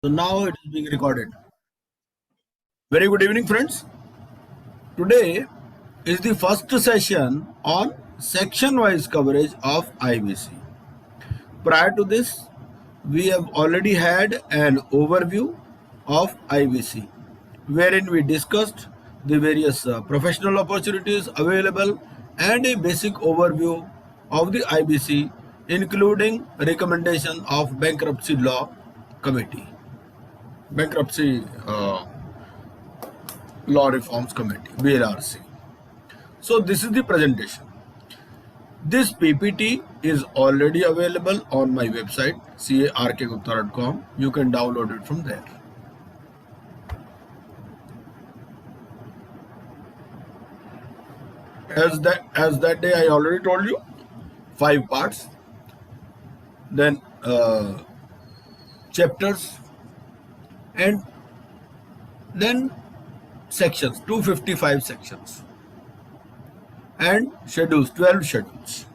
So now it is being recorded. Very good evening, friends. Today is the first session on section wise coverage of IBC. Prior to this, we have already had an overview of IBC, wherein we discussed the various professional opportunities available and a basic overview of the IBC, including recommendation of bankruptcy law committee, bankruptcy Law Reforms Committee, BLRC. So this is the presentation. This PPT is already available on my website carkgupta.com. You can download it from there. As that day I already told you, 5 parts, then chapters, and then sections, 255 sections, and schedules, 12 schedules.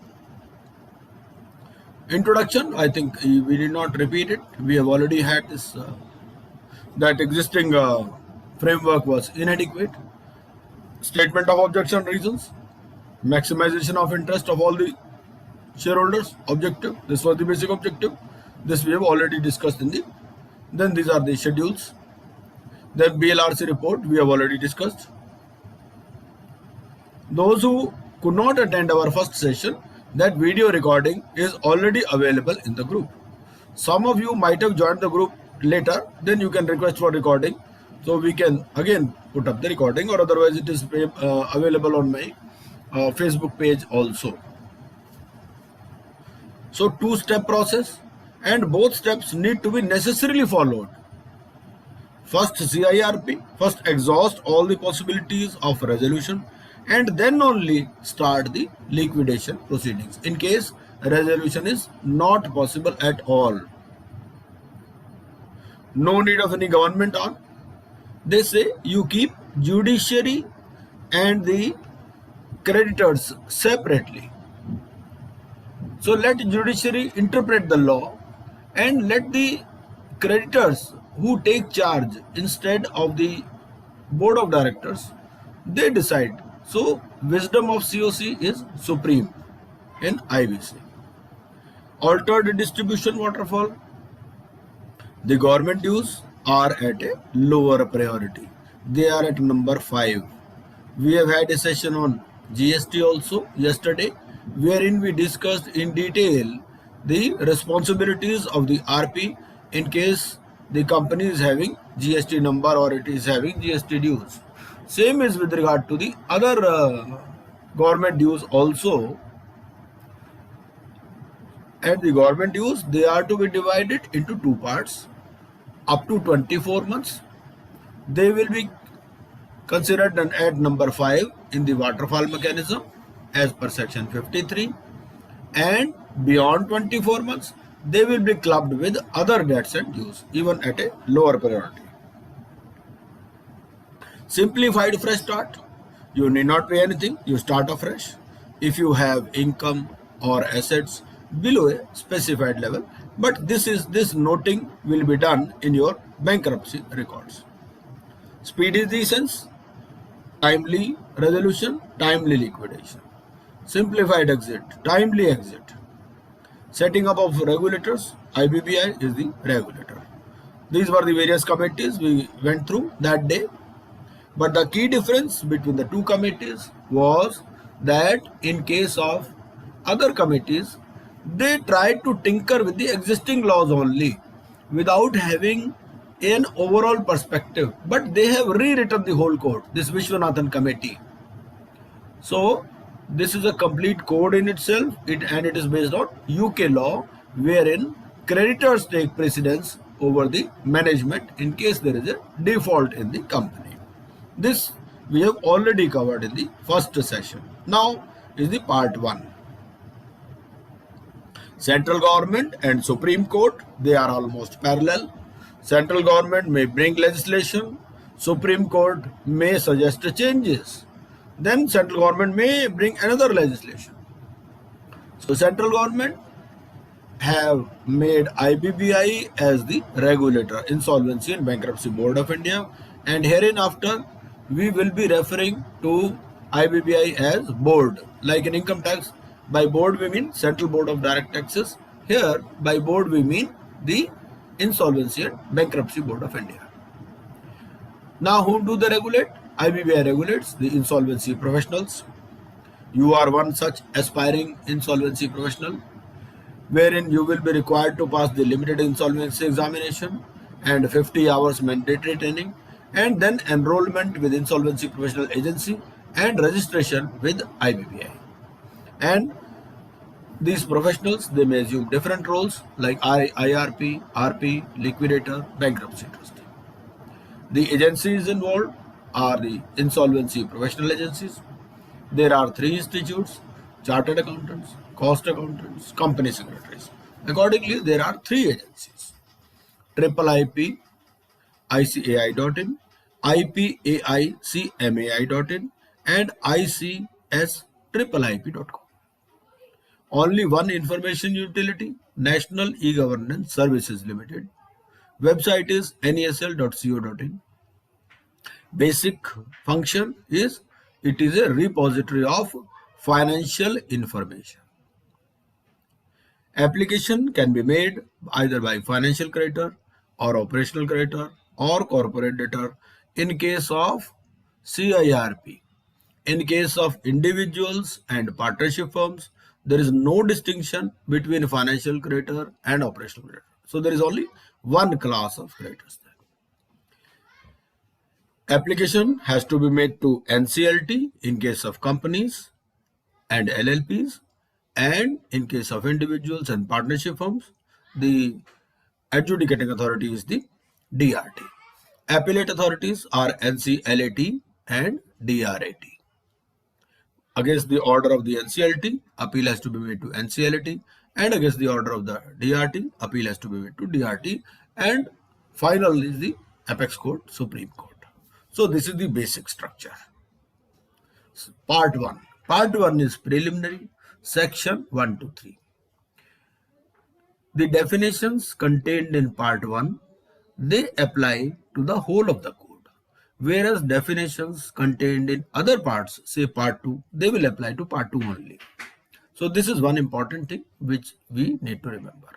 Introduction, I think we did not repeat it. We have already had this, that existing framework was inadequate. Statement of objection reasons, maximization of interest of all the shareholders, objective. This was the basic objective. This we have already discussed in the, then these are the schedules. Then BLRC report we have already discussed. Those who could not attend our first session, that video recording is already available in the group. Some of you might have joined the group later, then you can request for recording. So we can again put up the recording, or otherwise it is available on my Facebook page also. So 2-step process, and both steps need to be necessarily followed. First CIRP, first exhaust all the possibilities of resolution, and then only start the liquidation proceedings in case resolution is not possible at all. No need of any government on. They say you keep judiciary and the creditors separately. So let judiciary interpret the law, and let the creditors who take charge instead of the board of directors, they decide. So wisdom of COC is supreme in IBC. Altered distribution waterfall. The government dues are at a lower priority. They are at number 5. We have had a session on GST also yesterday, wherein we discussed in detail the responsibilities of the RP in case the company is having GST number or it is having GST dues. Same is with regard to the other government dues also. And the government dues, they are to be divided into 2 parts. Up to 24 months, they will be considered at number 5 in the waterfall mechanism as per section 53, and beyond 24 months, they will be clubbed with other debts and dues, even at a lower priority. Simplified fresh start. You need not pay anything, you start afresh if you have income or assets below a specified level, but this noting will be done in your bankruptcy records. Speed is the essence. Timely resolution, timely liquidation. Simplified exit, timely exit. Setting up of regulators, IBBI is the regulator. These were the various committees we went through that day. But the key difference between the 2 committees was that in case of other committees, they tried to tinker with the existing laws only without having an overall perspective. But they have rewritten the whole code, this Vishwanathan committee. So this is a complete code in itself, and it is based on UK law, wherein creditors take precedence over the management in case there is a default in the company. This we have already covered in the first session. Now is the part 1. Central government and Supreme Court, they are almost parallel. Central government may bring legislation, Supreme Court may suggest changes. Then central government may bring another legislation. So central government have made IBBI as the regulator, Insolvency and Bankruptcy Board of India, and hereinafter we will be referring to IBBI as board. Like in income tax, by board we mean Central Board of Direct Taxes. Here by board we mean the Insolvency and Bankruptcy Board of India. Now who do they regulate? IBBI regulates the insolvency professionals. You are one such aspiring insolvency professional, wherein you will be required to pass the limited insolvency examination and 50 hours mandatory training, and then enrollment with Insolvency Professional Agency and registration with IBBI. And these professionals, they may assume different roles like IRP, RP, liquidator, bankruptcy trustee. The agencies involved are the insolvency professional agencies. There are 3 institutes: chartered accountants, cost accountants, company secretaries. Accordingly, there are 3 agencies: IIIP ICAI.in, IPAICMAI.in, and ICSIIIP.com. Only one information utility, National E-Governance Services Limited. Website is nesl.co.in. Basic function is it is a repository of financial information. Application can be made either by financial creditor or operational creditor or corporate debtor in case of CIRP. In case of individuals and partnership firms, there is no distinction between financial creditor and operational creditor. So there is only one class of creditors there. Application has to be made to NCLT in case of companies and LLPs, and in case of individuals and partnership firms, the adjudicating authority is the DRT. Appellate authorities are NCLAT and DRAT. Against the order of the NCLT, appeal has to be made to NCLAT, and against the order of the DRT, appeal has to be made to DRT, and final is the apex court, Supreme Court. So this is the basic structure. Part 1. Part 1 is preliminary, section 1 to 3. The definitions contained in part 1, they apply to the whole of the code, whereas definitions contained in other parts, say part 2, they will apply to part 2 only. So this is one important thing which we need to remember.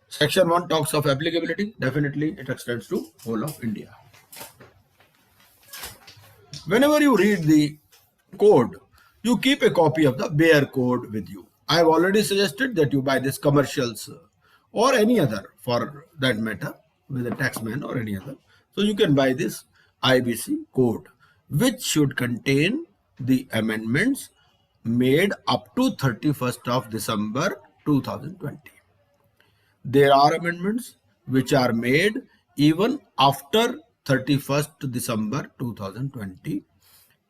Section 1 talks of applicability. Definitely it extends to whole of India. Whenever you read the code, you keep a copy of the bare code with you. I have already suggested that you buy this commercials or any other for that matter with a taxman or any other. So you can buy this IBC code, which should contain the amendments made up to 31st of December 2020. There are amendments which are made even after 31st December 2020,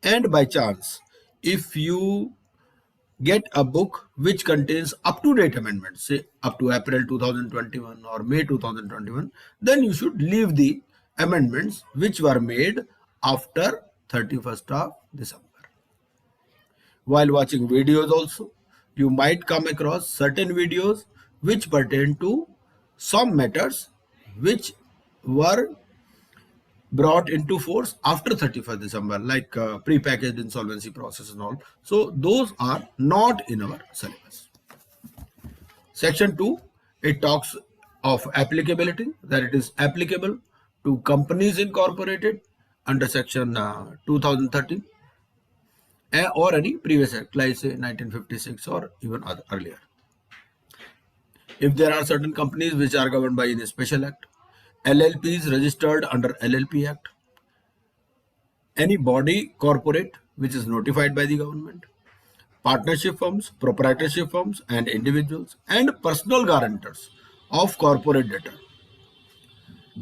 and by chance if you get a book which contains up-to-date amendments, say up to April 2021 or May 2021, then you should leave the amendments which were made after 31st of December. While watching videos also, you might come across certain videos which pertain to some matters which were brought into force after 31st December, like pre-packaged insolvency process and all. So those are not in our syllabus. Section 2, it talks of applicability, that it is applicable to companies incorporated under section 2013 or any previous act, like say 1956 or even earlier. If there are certain companies which are governed by a special act, LLPs registered under LLP Act, any body corporate which is notified by the government, partnership firms, proprietorship firms and individuals, and personal guarantors of corporate debtor.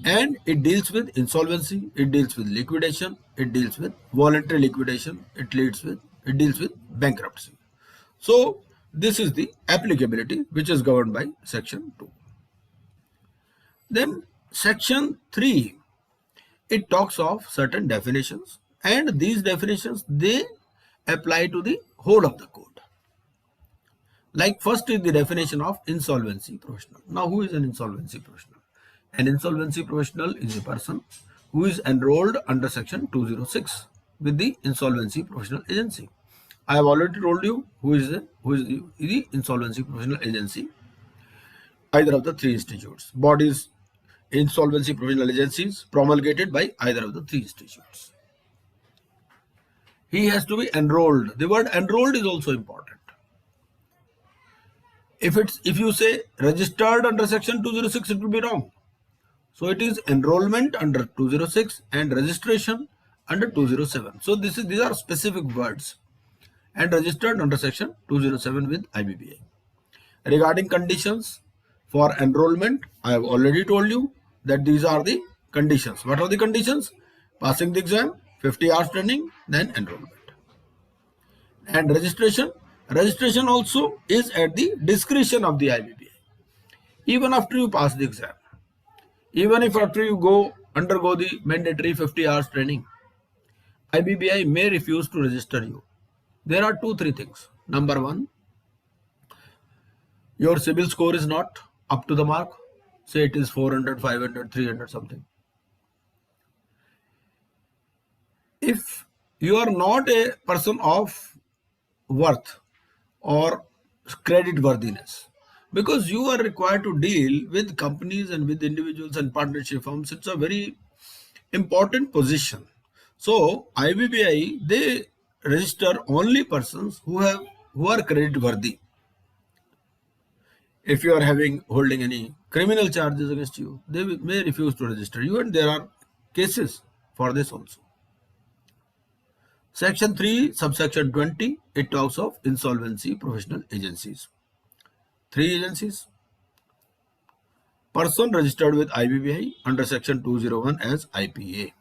And it deals with insolvency, it deals with liquidation, it deals with voluntary liquidation, it deals with bankruptcy. So this is the applicability which is governed by section 2. Then section 3, it talks of certain definitions, and these definitions, they apply to the whole of the code. Like first is the definition of insolvency professional. Now, who is an insolvency professional? An insolvency professional is a person who is enrolled under section 206 with the insolvency professional agency. I have already told you who is the insolvency professional agency. Either of the three institutes. Bodies, insolvency professional agencies promulgated by either of the three institutes. He has to be enrolled. The word enrolled is also important. If you say registered under section 206, it will be wrong. So it is enrollment under 206 and registration under 207. So these are specific words, and registered under section 207 with IBBI. Regarding conditions for enrollment, I have already told you that these are the conditions. What are the conditions? Passing the exam, 50 hours training, then enrollment. And registration also is at the discretion of the IBBI. Even after you pass the exam, even if after you undergo the mandatory 50 hours training, IBBI may refuse to register you. There are 2-3 things. Number one, your CIBIL score is not up to the mark. Say it is 400, 500, 300 something. If you are not a person of worth or credit worthiness, because you are required to deal with companies and with individuals and partnership firms, it's a very important position. So IBBI, they register only persons who are credit worthy. If you are holding any criminal charges against you, they may refuse to register you, and there are cases for this also. Section 3, subsection 20, it talks of insolvency professional agencies. 3 agencies. Person registered with IBBI under section 201 as IPA.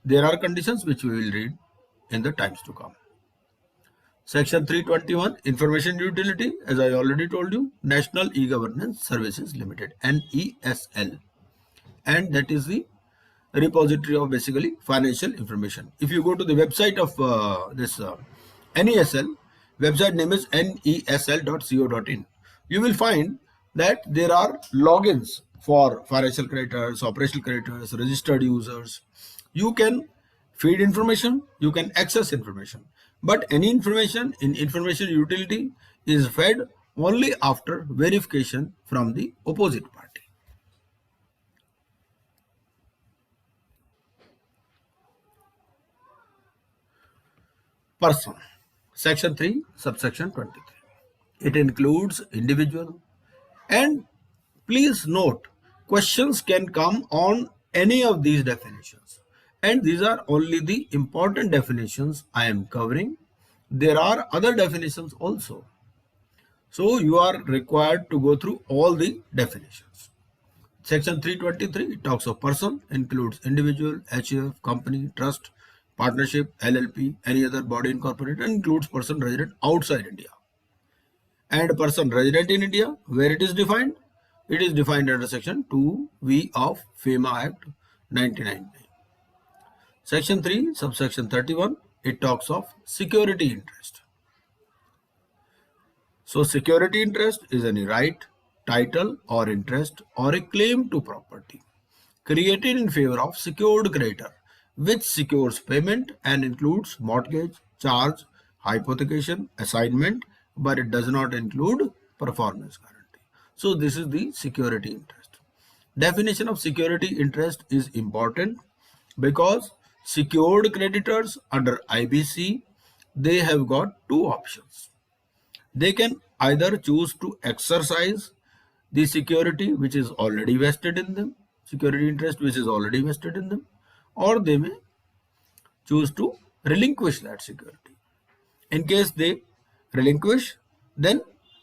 There are conditions which we will read in the times to come. Section 321, Information Utility, as I already told you, National E-Governance Services Limited, NESL. And that is the repository of basically financial information. If you go to the website of NESL, website name is nesl.co.in. You will find that there are logins for financial creditors, operational creditors, registered users. You can feed information, you can access information. But any information in information utility is fed only after verification from the opposite party. Person. Section 3, subsection 23. It includes individual. And please note, questions can come on any of these definitions. And these are only the important definitions I am covering. There are other definitions also. So you are required to go through all the definitions. Section 323 talks of person, includes individual, HUF, company, trust, partnership, LLP, any other body incorporated, and includes person resident outside India. And person resident in India, where it is defined? It is defined under section 2V of FEMA Act 1999. Section 3, subsection 31, it talks of security interest. So security interest is any right, title or interest or a claim to property created in favor of secured creditor, which secures payment and includes mortgage, charge, hypothecation, assignment, but it does not include performance guarantee. So this is the security interest. Definition of security interest is important because secured creditors under IBC, they have got 2 options. They can either choose to exercise the security which is already vested in them, security interest which is already vested in them, or they may choose to relinquish that security. In case they relinquish, then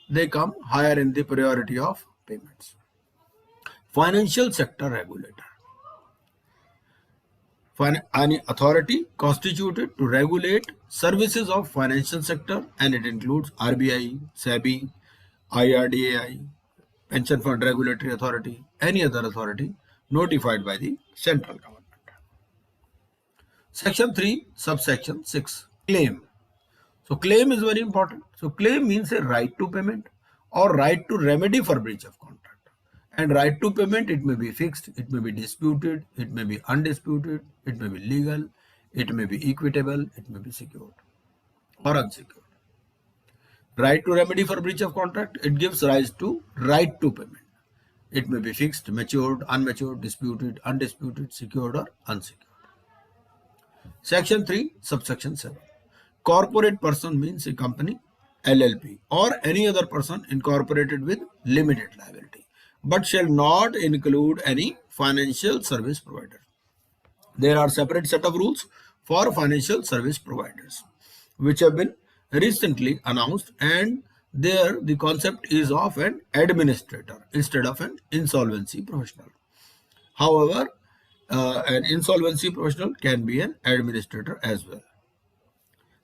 they come higher in the priority of payments. Financial sector regulator. Any authority constituted to regulate services of financial sector, and it includes RBI, SEBI, IRDAI, Pension Fund Regulatory Authority, any other authority notified by the central government. Section 3, subsection 6, claim. So claim is very important. So claim means a right to payment or right to remedy for breach of contract. And right to payment, it may be fixed, it may be disputed, it may be undisputed, it may be legal, it may be equitable, it may be secured or unsecured. Right to remedy for breach of contract, it gives rise to right to payment. It may be fixed, matured, unmatured, disputed, undisputed, secured or unsecured. Section 3, subsection 7. Corporate person means a company, LLP, or any other person incorporated with limited liability, but shall not include any financial service provider. There are separate set of rules for financial service providers, which have been recently announced, and there the concept is of an administrator instead of an insolvency professional. However, an insolvency professional can be an administrator as well.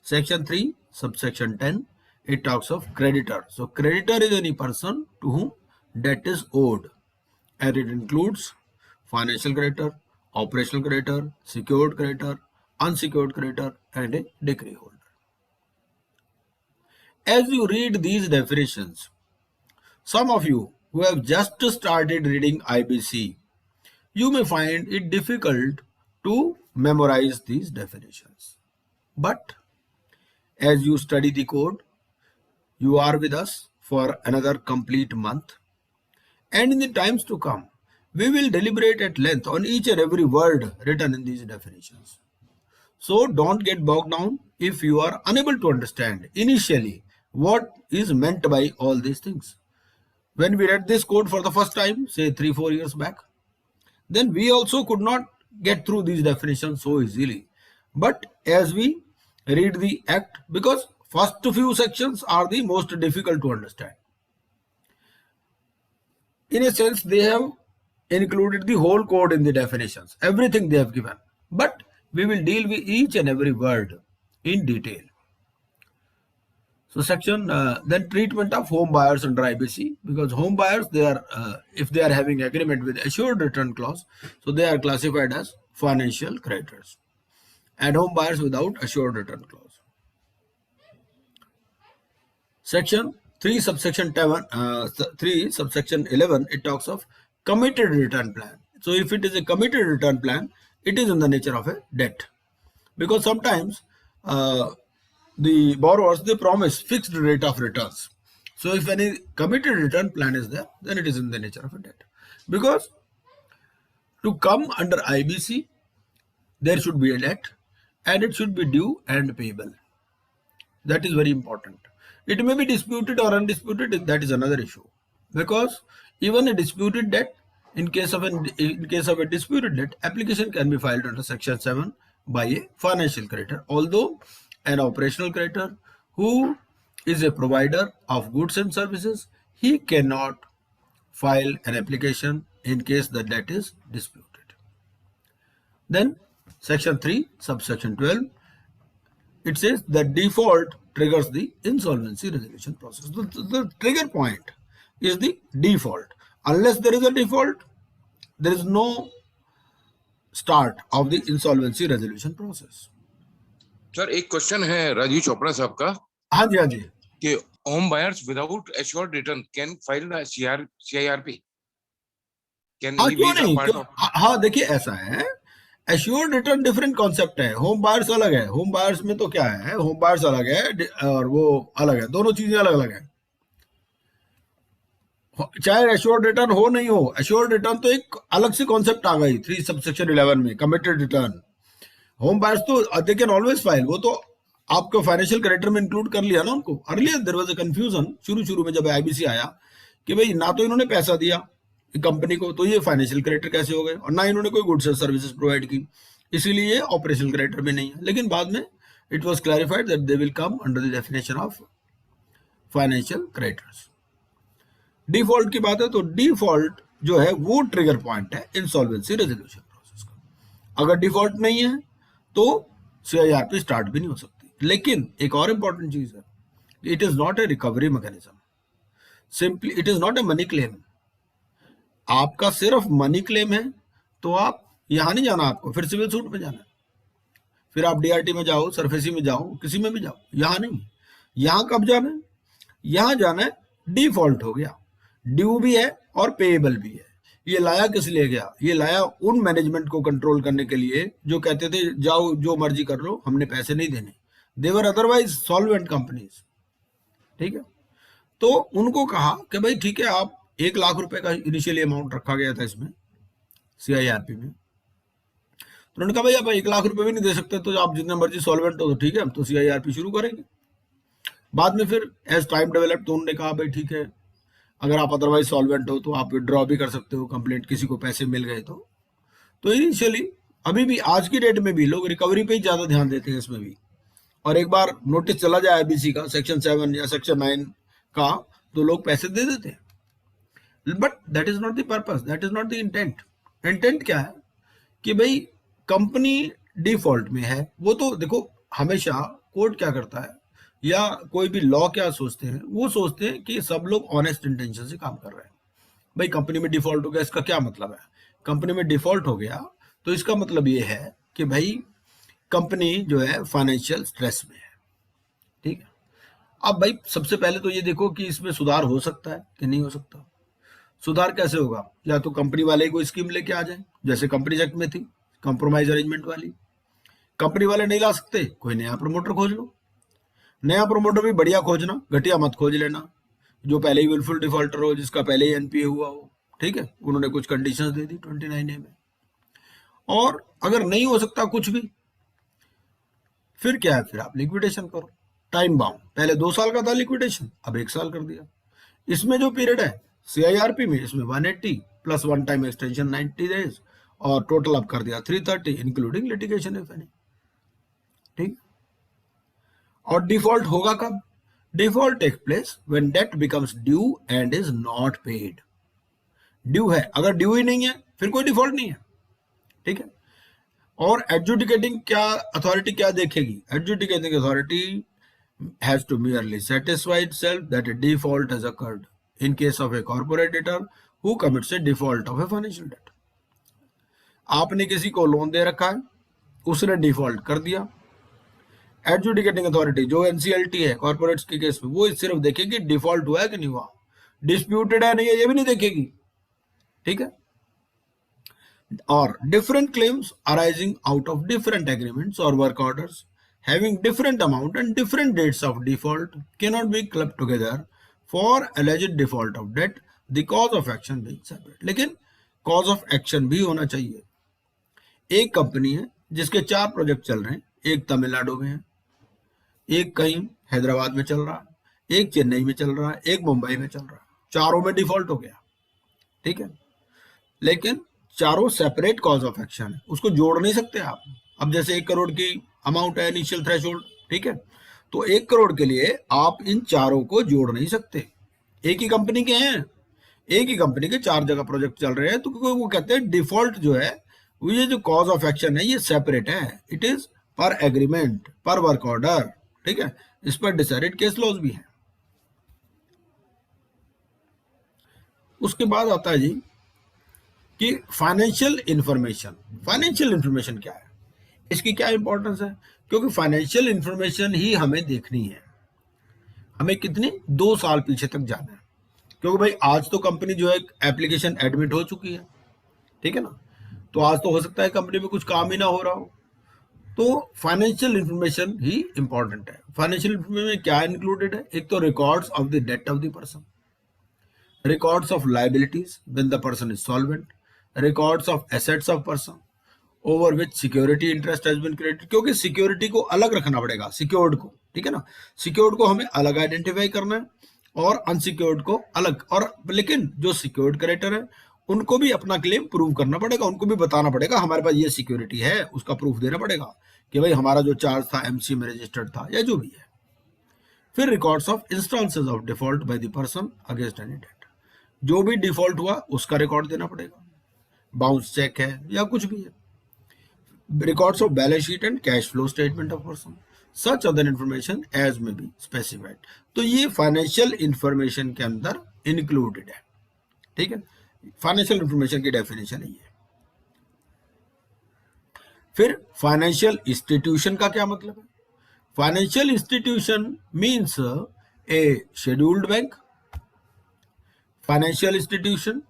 Section 3, subsection 10, it talks of creditor. So creditor is any person to whom debt is owed, and it includes financial creditor, operational creditor, secured creditor, unsecured creditor, and a decree holder. As you read these definitions, some of you who have just started reading IBC, you may find it difficult to memorize these definitions. But as you study the code, you are with us for another complete month. And in the times to come, we will deliberate at length on each and every word written in these definitions. So don't get bogged down if you are unable to understand initially what is meant by all these things. When we read this code for the first time, say 3-4 years back, then we also could not get through these definitions so easily. But as we read the act, because first few sections are the most difficult to understand. In a sense, they have included the whole code in the definitions, everything they have given. But we will deal with each and every word in detail. So section, then treatment of home buyers under IBC, because home buyers, they are, if they are having agreement with assured return clause, so they are classified as financial creditors, and home buyers without assured return clause. Section 3, subsection 11, it talks of committed return plan. So if it is a committed return plan, it is in the nature of a debt, because sometimes the borrowers, they promise fixed rate of returns. So if any committed return plan is there, then it is in the nature of a debt. Because to come under IBC, there should be a debt, and it should be due and payable. That is very important. It may be disputed or undisputed, that is another issue. Because even a disputed debt, in case of a disputed debt, application can be filed under section 7 by a financial creditor, although an operational creditor who is a provider of goods and services, he cannot file an application in case the debt is disputed. Then section 3, subsection 12, it says the default triggers the insolvency resolution process. The trigger point is the default. Unless there is a default, there is no start of the insolvency resolution process. Sir एक question है राजीव चोपड़ा साहब का. हाँ जी कि home buyers without assured return can file CIRP. क्यों नहीं? हाँ देखिए, ऐसा है, एश्योर्ड रिटर्न डिफरेंट कॉन्सेप्ट है, होम बायर्स अलग है. होम बायर्स में तो क्या है, होम बायर्स अलग है और वो अलग है, दोनों चीजें अलग अलग है. चाहे एश्योर्ड रिटर्न हो नहीं हो, एश्योर्ड रिटर्न तो एक अलग से कॉन्सेप्ट आ गई 3 सबसेक्शन 11 में, कमिटेड रिटर्न. होम बायर्स तो दे कैन ऑलवेज फाइल, वो तो आपको फाइनेंशियल क्रेडिटर में इंक्लूड कर लिया ना उनको. Earlier there was a confusion, शुरू में जब आईबीसी आया कि भाई ना तो इन्होंने पैसा दिया कंपनी को, तो ये फाइनेंशियल क्रेडिटर कैसे हो गए, और ना इन्होंने कोई गुड्स और सर्विसेज प्रोवाइड की, इसीलिए ऑपरेशनल क्रेडिटर भी नहीं है. लेकिन बाद में it was clarified that they will come under the definition of financial creditors. Default की बात है तो डिफॉल्ट जो है वो ट्रिगर पॉइंट है इंसॉल्वेंसी रेजोल्यूशन प्रोसेस का. अगर डिफॉल्ट नहीं है तो CIRP स्टार्ट भी नहीं हो सकती. लेकिन एक और इंपॉर्टेंट चीज है, it is not A recovery mechanism, simply it is not a money claim. आपका सिर्फ मनी क्लेम है तो आप यहां नहीं जाना, आपको फिर सिविल सूट में जाना, फिर आप DRT में जाओ, सरफेसी में जाओ, किसी में भी जाओ, यहां नहीं. यहां कब जाना है, यहां जाना है डिफॉल्ट हो गया, ड्यू भी है और पेएबल भी है। ये लाया किस लिए गया, ये लाया उन मैनेजमेंट को कंट्रोल करने के लिए जो कहते थे जाओ जो मर्जी कर लो, हमने पैसे नहीं देने। देवर अदरवाइज सॉल्वेंट कंपनीज, ठीक है। तो उनको कहा कि भाई ठीक है, आप 1 लाख रुपए का इनिशियली अमाउंट रखा गया था इसमें CIRP में। तो उन्होंने कहा भाई आप 1 लाख रुपए भी नहीं दे सकते तो आप जितने मर्जी सॉल्वेंट हो तो ठीक है, हम तो CIRP शुरू करेंगे। बाद में फिर एज टाइम डेवलप तो उन्होंने कहा भाई ठीक है, अगर आप अदरवाइज सॉल्वेंट हो तो आप विड्रॉ भी कर सकते हो कंप्लेंट, किसी को पैसे मिल गए तो इनिशियली अभी भी आज की डेट में भी लोग रिकवरी पे ही ज्यादा ध्यान देते हैं इसमें भी। और एक बार नोटिस चला जाए IBC का सेक्शन 7 या सेक्शन 9 का तो लोग पैसे दे देते हैं। But that is not the purpose, that is not the intent. Intent क्या है कि भाई कंपनी डिफॉल्ट में है, वो तो देखो हमेशा कोर्ट क्या करता है या कोई भी लॉ क्या सोचते हैं, वो सोचते हैं कि सब लोग ऑनेस्ट इंटेंशन से काम कर रहे हैं। भाई कंपनी में डिफॉल्ट हो गया, इसका क्या मतलब है, कंपनी में डिफॉल्ट हो गया तो इसका मतलब ये है कि भाई कंपनी जो है फाइनेंशियल स्ट्रेस में है, ठीक है। अब भाई सबसे पहले तो ये देखो कि इसमें सुधार हो सकता है कि नहीं हो सकता। सुधार कैसे होगा, या तो कंपनी वाले कोई स्कीम लेके आ जाए जैसे कंपनी एक्ट में थी कॉम्प्रोमाइज अरेंजमेंट वाली। कंपनी वाले नहीं ला सकते, कोई नया प्रमोटर खोज लो। नया प्रमोटर भी बढ़िया खोजना, घटिया मत खोज लेना, जो पहले ही विलफुल डिफॉल्टर हो, जिसका पहले ही NPA हुआ हो, ठीक है। उन्होंने कुछ कंडीशंस दे दी 29A में। और अगर नहीं हो सकता कुछ भी, फिर क्या है, फिर आप लिक्विडेशन करो। टाइम बाउंड, पहले 2 साल का था लिक्विडेशन, अब 1 साल कर दिया। इसमें जो पीरियड है CIRP में, इसमें 180 प्लस 1 टाइम एक्सटेंशन 90 डेज और टोटल अब कर दिया 330 इंक्लूडिंग लिटिगेशन इफ एनी, ठीक। और डिफॉल्ट होगा कब, default take place when debt becomes due and is not paid. Due है, अगर ड्यू ही नहीं है फिर कोई डिफॉल्ट नहीं है, ठीक है। और एडजुडिकेटिंग क्या अथॉरिटी क्या देखेगी, adjudicating authority has to merely satisfy itself that a default has occurred in case of a corporate debtor who commits a default of a financial debt। आपने किसी को लोन दे रखा है, उसने डिफॉल्ट कर दिया, एडजुडिकेटिंग अथॉरिटी जो NCLT है कॉर्पोरेट्स के केस में, वो सिर्फ देखेगी डिफॉल्ट हुआ है कि नहीं हुआ, डिस्प्यूटेड है नहीं है ये भी नहीं देखेगी, ठीक है। और different claims arising out of different agreements और work orders having different amount and different dates of default cannot be clubbed together for alleged default of debt, the cause of action being separate। लेकिन cause of action भी होना चाहिए। एक company है जिसके 4 project चल रहे हैं, एक तमिलनाडु में है, एक कहीं हैदराबाद में चल रहा है, एक चेन्नई में चल रहा है, एक मुंबई में चल रहा है, चारों में डिफॉल्ट हो गया, ठीक है। लेकिन चारों सेपरेट कॉज ऑफ एक्शन है, उसको जोड़ नहीं सकते आप। अब जैसे 1 करोड़ की अमाउंट है इनिशियल थ्रेशोल्ड, ठीक है, तो 1 करोड़ के लिए आप इन चारों को जोड़ नहीं सकते। एक ही कंपनी के हैं, एक ही कंपनी के 4 जगह प्रोजेक्ट चल रहे हैं, तो वो कहते हैं डिफॉल्ट जो है वो, ये जो कॉज ऑफ एक्शन है ये सेपरेट है, इट इज पर एग्रीमेंट पर वर्क ऑर्डर, ठीक है। इस पर डिसाइडेड केस लॉज भी है। उसके बाद आता है जी कि फाइनेंशियल इंफॉर्मेशन। फाइनेंशियल इंफॉर्मेशन क्या है, इसकी क्या इंपॉर्टेंस है, क्योंकि फाइनेंशियल इंफॉर्मेशन ही हमें देखनी है। हमें कितने 2 साल पीछे तक जाना है, क्योंकि भाई आज तो कंपनी जो है एप्लीकेशन एडमिट हो चुकी है, ठीक है ना, तो आज तो हो सकता है कंपनी में कुछ काम ही ना हो रहा हो, तो फाइनेंशियल इंफॉर्मेशन ही इंपॉर्टेंट है। फाइनेंशियल इंफॉर्मेशन में क्या इंक्लूडेड है, एक तो records of the date of the person, records of liabilities when the person is solvent, records of assets of person over which security interest has been created, क्योंकि security को अलग रखना पड़ेगा, सिक्योर्ड को, ठीक है ना, सिक्योर्ड को हमें अलग आइडेंटिफाई करना है और अनसिक्योर्ड को अलग। और लेकिन जो सिक्योर्ड क्रेडिटर है उनको भी अपना क्लेम प्रूव करना पड़ेगा, उनको भी बताना पड़ेगा हमारे पास ये सिक्योरिटी है, उसका प्रूफ देना पड़ेगा कि भाई हमारा जो चार्ज था MC में रजिस्टर्ड था या जो भी है। फिर records of instances of default by the person against any debt, जो भी डिफॉल्ट हुआ उसका रिकॉर्ड देना पड़ेगा, बाउंस चेक है या कुछ भी है। Records of balance sheet and cash flow statement of person, such other information as may be specified. तो ये फाइनेंशियल इंफॉर्मेशन के अंदर इंक्लूडेड है, ठीक है। फाइनेंशियल इंफॉर्मेशन की डेफिनेशन है ये। फिर फाइनेंशियल इंस्टीट्यूशन का क्या मतलब है, Financial institution means a scheduled bank. Financial institution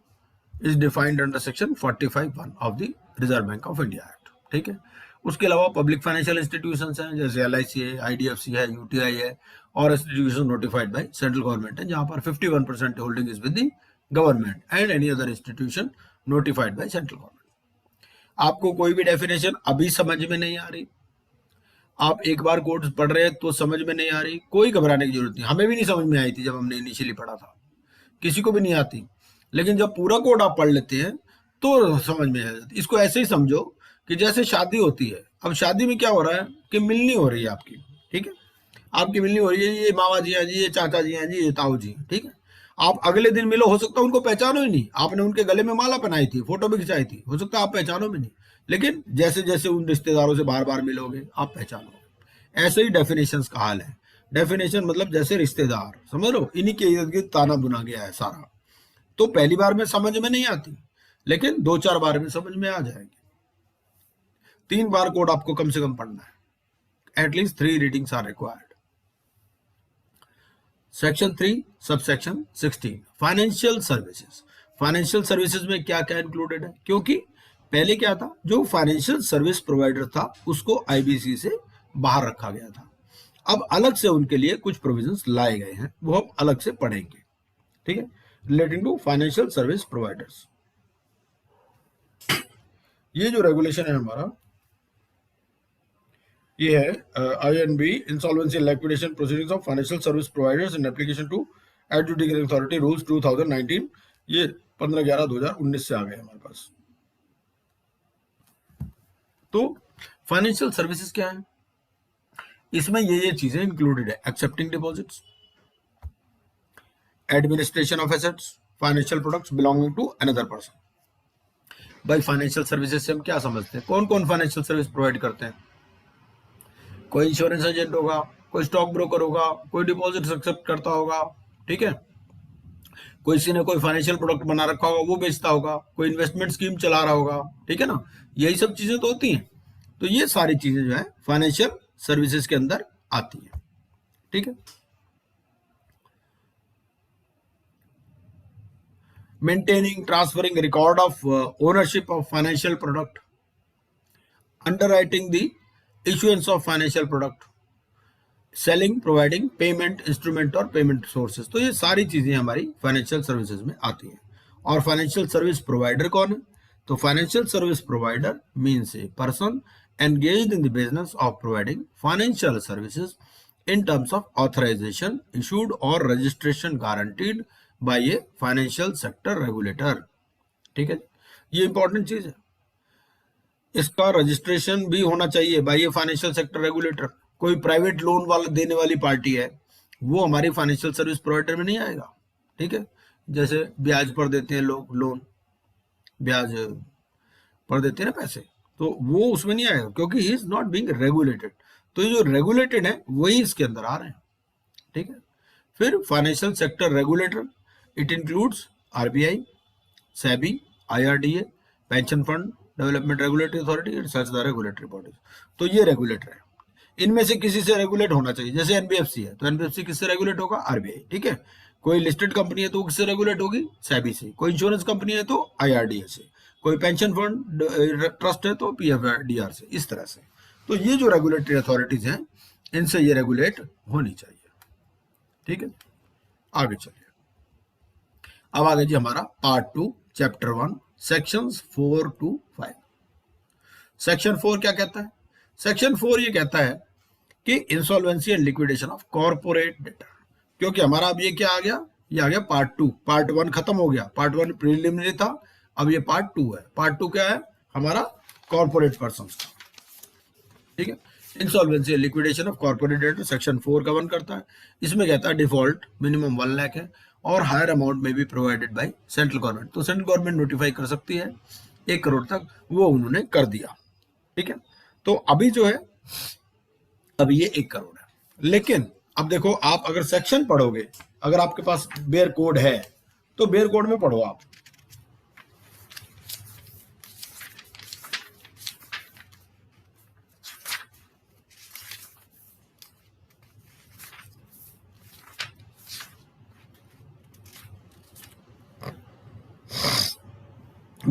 is defined under section 45(1) of the Reserve Bank of India Act. ठीक है, उसके अलावा पब्लिक फाइनेंशियल इंस्टीट्यूशंस हैं, जैसे LIC है, IDFC है, UTI है, और institution notified by central government है, जहां पर 51% holding is with the government, and any other institution notified by central government. आपको कोई भी डेफिनेशन अभी समझ में नहीं आ रही, आप एक बार कोर्स पढ़ रहे हैं तो समझ में नहीं आ रही, कोई घबराने की जरूरत नहीं। हमें भी नहीं समझ में आई थी जब हमने इनिशियली पढ़ा था, किसी को भी नहीं आती, लेकिन जब पूरा कोड आप पढ़ लेते हैं तो समझ में आ जाती। इसको ऐसे ही समझो कि जैसे शादी होती है, अब शादी में क्या हो रहा है कि मिलनी हो रही है आपकी, ठीक है, आपकी मिलनी हो रही है, ये मामा जी हैं जी, ये चाचा जी हैं जी, ये ताऊ जी हैं, ठीक है। आप अगले दिन मिलो, हो सकता है उनको पहचानो ही नहीं, आपने उनके गले में माला पहनाई थी, फोटो भी खिंचाई थी, हो सकता है आप पहचानो भी नहीं, लेकिन जैसे जैसे उन रिश्तेदारों से बार बार मिलोगे आप पहचानोगे। ऐसे ही डेफिनेशंस का हाल है। डेफिनेशन मतलब जैसे रिश्तेदार, समझ लो, इन्हीं के इर्द गिर्द ताना बुना गया है सारा। तो पहली बार में समझ में नहीं आती, लेकिन 2-4 बार में समझ में आ जाएगी। 3 बार कोड आपको कम से कम पढ़ना है, at least 3 readings are required. Section 3 subsection 16 financial services. Financial services में क्या क्या इंक्लूडेड है, क्योंकि पहले क्या था, जो फाइनेंशियल सर्विस प्रोवाइडर था उसको IBC से बाहर रखा गया था। अब अलग से उनके लिए कुछ प्रोविजंस लाए गए हैं, वो हम अलग से पढ़ेंगे, ठीक है, relating to financial service providers. ये जो रेगुलेशन है हमारा, ये है INB insolvency and liquidation proceedings of financial service providers in application to adjudicating authority rules 2019। ये 15/11/2019 से आ गए हमारे पास। तो फाइनेंशियल सर्विसेज क्या है, इसमें ये चीजें इंक्लूडेड है, accepting deposits, administration of assets, financial products belonging to another person. भाई फाइनेंशियल सर्विसेज से हम क्या समझते हैं, कौन कौन फाइनेंशियल सर्विस प्रोवाइड करते हैं? कोई इंश्योरेंस एजेंट होगा, कोई स्टॉक ब्रोकर होगा, कोई डिपॉजिट एक्सेप्ट करता होगा, ठीक है, किसी ने कोई फाइनेंशियल प्रोडक्ट बना रखा होगा वो बेचता होगा, कोई इन्वेस्टमेंट स्कीम चला रहा होगा, ठीक है ना, यही सब चीजें तो होती हैं। तो ये सारी चीजें जो है फाइनेंशियल सर्विसेज के अंदर आती है, ठीक है। Maintaining transferring record of ownership of financial product, underwriting the issuance of financial product, selling, providing payment instrument और पेमेंट सोर्सेज। तो ये सारी चीजें हमारी फाइनेंशियल सर्विसेज में आती हैं। और फाइनेंशियल सर्विस प्रोवाइडर कौन है? तो financial service provider means a person engaged in the business of providing financial services in terms of authorization issued or registration guaranteed by a financial sector regulator। ठीक है, ये इंपॉर्टेंट चीज है, इसका registration भी होना चाहिए by a financial sector regulator. कोई प्राइवेट लोन वाला देने वाली पार्टी है, वो हमारी फाइनेंशियल सर्विस प्रोवाइडर में नहीं आएगा, ठीक है। जैसे ब्याज पर देते हैं लोग लोन, ब्याज पर देते हैं ना पैसे, तो वो उसमें नहीं आएगा क्योंकि he is not being regulated. तो ये जो रेगुलेटेड है वही इसके अंदर आ रहे हैं, ठीक है। फिर financial sector regulator, it includes RBI, SEBI, IRDA, pension fund development regulatory authority and such the regulatory bodies. तो ये रेगुलेटर है, इनमें से किसी से रेगुलेट होना चाहिए। जैसे NBFC है तो NBFC किससे रेगुलेट होगा? RBI, ठीक है। कोई लिस्टेड कंपनी है तो वो किससे रेगुलेट होगी? SEBI से। कोई इंश्योरेंस कंपनी है तो IRDA से। कोई पेंशन फंड ट्रस्ट है तो PFDR से, इस तरह से। तो ये जो रेगुलेटरी अथॉरिटीज हैं इनसे ये रेगुलेट होनी चाहिए, ठीक है। आगे चलिए, अब आगे जी हमारा part 2 chapter 1 sections 4 to 5। Section 4 क्या कहता है? सेक्शन 4 ये कहता है कि insolvency and liquidation of corporate debtor. क्योंकि हमारा अब ये क्या आ गया? ये आ गया पार्ट 2। पार्ट 1 खत्म हो गया, पार्ट 1 प्रीलिमिनरी था, अब ये पार्ट 2 है। पार्ट 2 क्या है? हमारा कॉर्पोरेट पर्संस का, ठीक है। Insolvency and liquidation of corporate debtor section 4 cover करता है। इसमें कहता है डिफॉल्ट मिनिमम 1 लाख है और हायर अमाउंट में भी प्रोवाइडेड बाय सेंट्रल गवर्नमेंट। तो सेंट्रल गवर्नमेंट नोटिफाई कर सकती है 1 करोड़ तक, वो उन्होंने कर दिया, ठीक है। तो अभी जो है अभी ये 1 करोड़ है। लेकिन अब देखो, आप अगर सेक्शन पढ़ोगे, अगर आपके पास बेयर कोड है तो बेयर कोड में पढ़ो आप।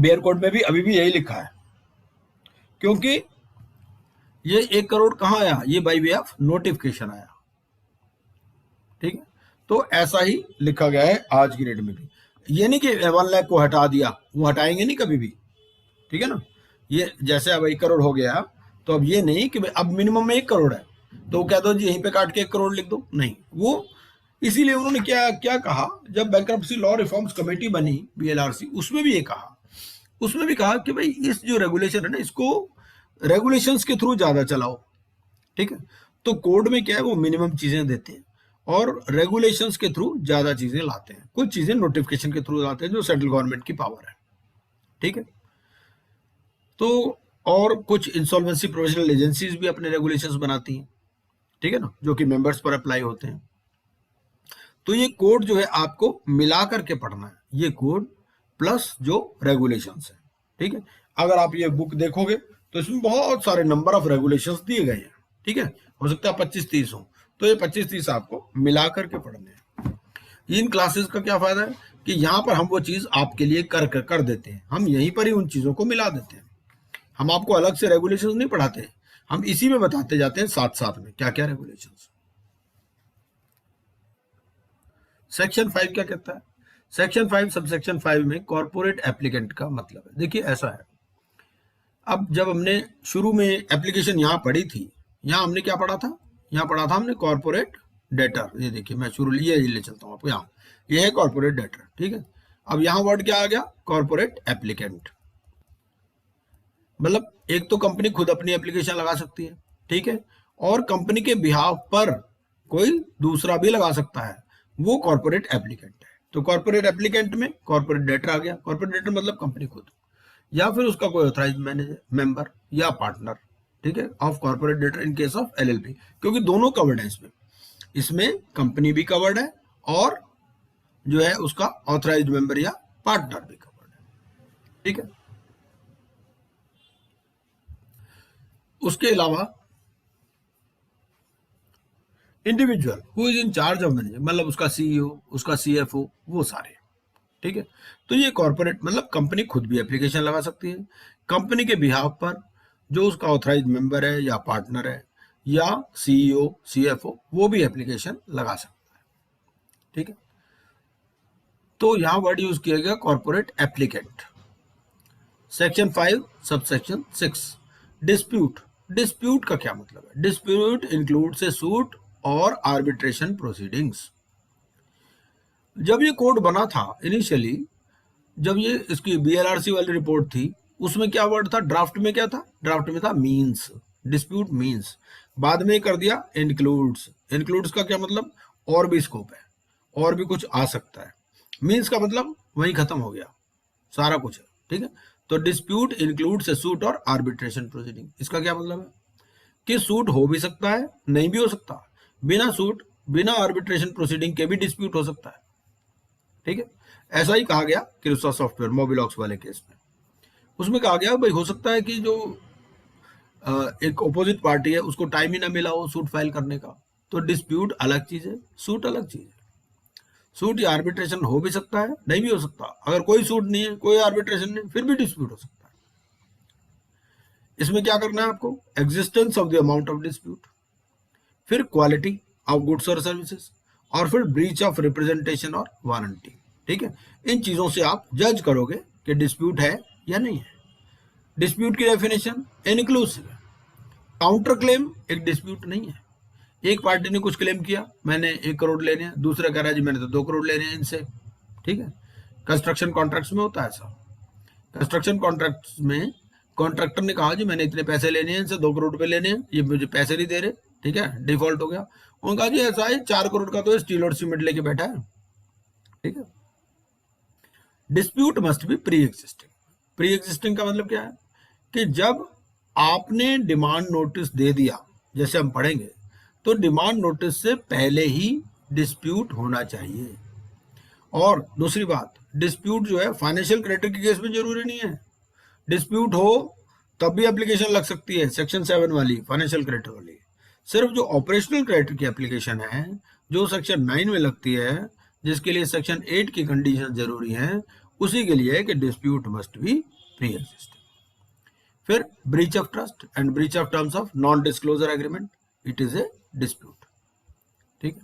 बेयर कोड में भी अभी भी यही लिखा है, क्योंकि ये 1 करोड़ कहाँ आया, ये बाय वे ऑफ नोटिफिकेशन आया। ठीक है, तो ऐसा ही लिखा गया है आज की डेट में भी। ये नहीं कि 1 लाख को हटा दिया, वो हटाएंगे नहीं कभी भी। ठीक है ना, ये जैसे अब 1 करोड़ हो गया, तो अब ये नहीं कि अब मिनिमम में 1 करोड़ है तो कह दो जी यहीं पे काट के 1 करोड़ लिख दो, नहीं। वो इसीलिए उन्होंने क्या क्या कहा, जब बैंक्रप्सी लॉ रिफॉर्म्स कमेटी बनी BLRC, उसमें भी ये कहा, उसमें भी कहा कि भाई इस जो रेगुलेशन है ना, इसको रेगुलेशंस के थ्रू ज्यादा चलाओ। ठीक है, तो कोड में क्या है, वो मिनिमम चीजें देते हैं और रेगुलेशंस के थ्रू ज्यादा चीजें लाते हैं। कुछ चीजें नोटिफिकेशन के थ्रू लाते हैं जो सेंट्रल गवर्नमेंट की पावर है। ठीक है, तो और कुछ इंसॉल्वेंसी प्रोविजनल एजेंसीज भी अपने रेगुलेशंस बनाती हैं। ठीक है ना, जो कि मेंबर्स पर अप्लाई होते हैं। तो ये कोड जो है आपको मिला करके पढ़ना है, ये कोड प्लस जो रेगुलेशंस है। ठीक है, अगर आप ये बुक देखोगे तो इसमें बहुत सारे नंबर ऑफ रेगुलेशंस दिए गए हैं। ठीक है, हो सकता है 25-30 हो, तो ये 25-30 आपको मिला करके पढ़ने हैं। इन क्लासेस का क्या फायदा है कि यहाँ पर हम वो चीज आपके लिए कर देते हैं, हम यहीं पर ही उन चीजों को मिला देते हैं। हम आपको अलग से रेगुलेशंस नहीं पढ़ाते, हम इसी में बताते जाते हैं साथ साथ में क्या क्या रेगुलेशंस। सेक्शन 5 क्या कहता है? सेक्शन 5 सबसेक्शन 5 में कॉर्पोरेट एप्लीकेंट का मतलब है। देखिए ऐसा है, अब जब हमने शुरू में एप्लीकेशन यहाँ पढ़ी थी, यहाँ हमने क्या पढ़ा था, यहाँ पढ़ा था हमने कॉर्पोरेट डेटर। ये देखिए मैं शुरू ये ले चलता हूँ आपको, यहाँ ये है कॉर्पोरेट डेटर। ठीक है, अब यहाँ वर्ड क्या आ गया, कॉर्पोरेट एप्लीकेंट। मतलब एक तो कंपनी खुद अपनी एप्लीकेशन लगा सकती है, ठीक है, और कंपनी के बिहाफ पर कोई दूसरा भी लगा सकता है, वो कॉर्पोरेट एप्लीकेंट है। तो कॉर्पोरेट एप्लीकेंट में कॉर्पोरेट डेटर आ गया। कॉर्पोरेट डेटर मतलब कंपनी खुद या फिर उसका कोई ऑथराइज्ड मैनेजर, मेंबर या पार्टनर। ठीक है, of corporate debtor in case of LLP, क्योंकि दोनों कवर्ड है इसमें, इसमें कंपनी भी कवर्ड है और जो है उसका ऑथराइज्ड मेंबर या पार्टनर भी कवर्ड है। ठीक है, उसके अलावा individual who is in charge of manager, मतलब उसका CEO, उसका CFO, वो सारे। ठीक है, तो ये कॉर्पोरेट मतलब कंपनी खुद भी एप्लीकेशन लगा सकती है, कंपनी के बिहाफ पर जो उसका ऑथराइज्ड मेंबर है या पार्टनर है या CEO, CFO, वो भी एप्लीकेशन लगा सकता है। ठीक है, तो यहां वर्ड यूज किया गया corporate applicant. Section 5 subsection 6 dispute. Dispute का क्या मतलब है? डिस्प्यूट इंक्लूड्स ए सूट और आर्बिट्रेशन प्रोसीडिंग्स। जब ये कोड बना था इनिशियली, जब ये इसकी BLRC वाली रिपोर्ट थी, उसमें क्या वर्ड था, ड्राफ्ट में क्या था, ड्राफ्ट में था मीन्स, डिस्प्यूट मीन्स। बाद में कर दिया इंक्लूड्स। इंक्लूड्स का क्या मतलब, और भी स्कोप है, और भी कुछ आ सकता है। मीन्स का मतलब वहीं खत्म हो गया, सारा कुछ है। ठीक है, तो डिस्प्यूट इंक्लूड्स ए सूट और आर्बिट्रेशन प्रोसीडिंग। इसका क्या मतलब है कि सूट हो भी सकता है, नहीं भी हो सकता, बिना सूट बिना आर्बिट्रेशन प्रोसीडिंग के भी डिस्प्यूट हो सकता है। ठीक है, ऐसा ही कहा गया किर्सा सॉफ्टवेयर मोबिलॉक्स वाले केस में। उसमें कहा गया भाई हो सकता है कि जो एक ऑपोजिट पार्टी है उसको टाइम ही ना मिला हो सूट फाइल करने का, तो डिस्प्यूट अलग चीज है, सूट अलग चीज है। सूट या आर्बिट्रेशन हो भी सकता है, नहीं भी हो सकता। अगर कोई सूट नहीं है, कोई आर्बिट्रेशन नहीं, फिर भी डिस्प्यूट हो सकता है। इसमें क्या करना है आपको, existence of the amount of dispute, फिर क्वालिटी ऑफ गुड्स और सर्विसेज, और फिर ब्रीच ऑफ रिप्रेजेंटेशन और वारंटी। ठीक है, इन चीजों से आप जज करोगे कि डिस्प्यूट है या नहीं है। डिस्प्यूट की डेफिनेशन इनक्लूसिव है। काउंटर क्लेम एक डिस्प्यूट नहीं है। एक पार्टी ने कुछ क्लेम किया, मैंने 1 करोड़ लेने हैं, दूसरा कह रहा है जी मैंने तो 2 करोड़ लेने हैं इनसे। ठीक है, कंस्ट्रक्शन कॉन्ट्रैक्ट्स में होता है ऐसा। कंस्ट्रक्शन कॉन्ट्रैक्ट्स में कॉन्ट्रैक्टर ने कहा जी मैंने इतने पैसे लेने हैं इनसे, 2 करोड़ रुपए लेने हैं, ये मुझे पैसे नहीं दे रहे। ठीक है, डिफॉल्ट हो गया। उन्होंने कहा जी ऐसा है 4 करोड़ का तो स्टील और सीमेंट लेके बैठा है। ठीक है, dispute must be pre existing. Pre existing का मतलब क्या है कि जब आपने डिमांड नोटिस दे दिया, जैसे हम पढ़ेंगे, तो डिमांड नोटिस से पहले ही डिस्प्यूट होना चाहिए। और दूसरी बात, डिस्प्यूट जो है फाइनेंशियल क्रेडिटर के केस में जरूरी नहीं है। डिस्प्यूट हो तब भी एप्लीकेशन लग सकती है, सेक्शन 7 वाली फाइनेंशियल क्रेडिटर वाली। सिर्फ जो ऑपरेशनल क्रेडिटर की एप्लीकेशन है, जो सेक्शन 9 में लगती है, जिसके लिए सेक्शन 8 की कंडीशन जरूरी है, उसी के लिए है कि dispute must be pre existing. फिर breach of trust and breach of terms of non disclosure agreement, it is a dispute. ठीक है।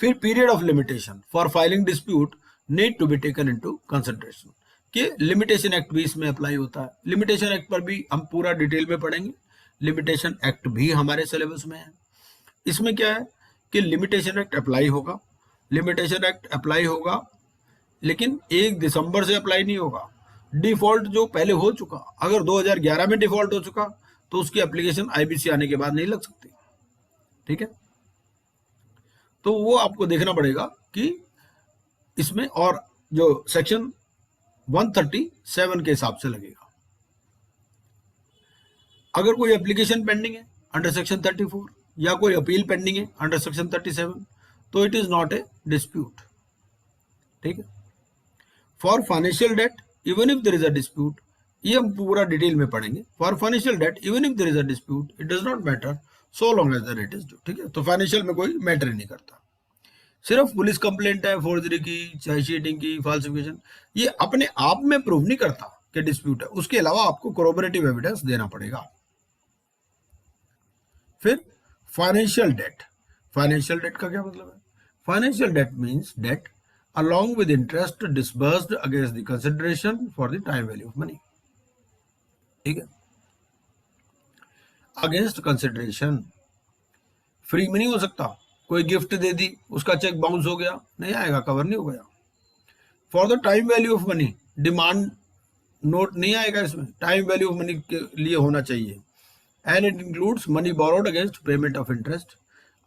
फिर period of limitation for filing dispute need to be taken into consideration, कि limitation act भी इसमें apply होता है। Limitation act पर भी हम पूरा डिटेल में पढ़ेंगे, लिमिटेशन एक्ट भी हमारे सिलेबस में है। इसमें क्या है कि लिमिटेशन एक्ट अप्लाई होगा, लिमिटेशन एक्ट अप्लाई होगा लेकिन 1 दिसंबर से अप्लाई नहीं होगा। डिफॉल्ट जो पहले हो चुका, अगर 2011 में डिफॉल्ट हो चुका तो उसकी एप्लीकेशन आईबीसी आने के बाद नहीं लग सकती। ठीक है, तो वो आपको देखना पड़ेगा कि इसमें, और जो सेक्शन 137 के हिसाब से लगेगा। अगर कोई एप्लीकेशन पेंडिंग है अंडर सेक्शन 34 या कोई अपील पेंडिंग है अंडर सेक्शन 37 तो it is not a dispute. ठीक है। For financial debt even if there is a dispute, ये हम पूरा डिटेल में पढ़ेंगे। For financial debt even if there is a dispute it does not matter so long as the rate is due. ठीक है, तो फाइनेंशियल में कोई मैटर ही नहीं करता। सिर्फ पुलिस कंप्लेंट है फोर्जरी की, चाहे चीटिंग की, फाल्सिफिकेशन, ये अपने आप में प्रूव नहीं करता कि डिस्प्यूट है, उसके अलावा आपको कोरोबरेटिव एविडेंस देना पड़ेगा। फिर फाइनेंशियल डेट, फाइनेंशियल डेट का क्या मतलब है? Financial debt means debt along with interest disbursed against the consideration for the time value of money। ठीक है, अगेंस्ट कंसिडरेशन फ्री में नहीं हो सकता। कोई गिफ्ट दे दी, उसका चेक बाउंस हो गया, नहीं आएगा, कवर नहीं हो गया। For the time value of money, demand note नहीं आएगा इसमें, टाइम वैल्यू ऑफ मनी के लिए होना चाहिए। And it includes money borrowed against payment of interest,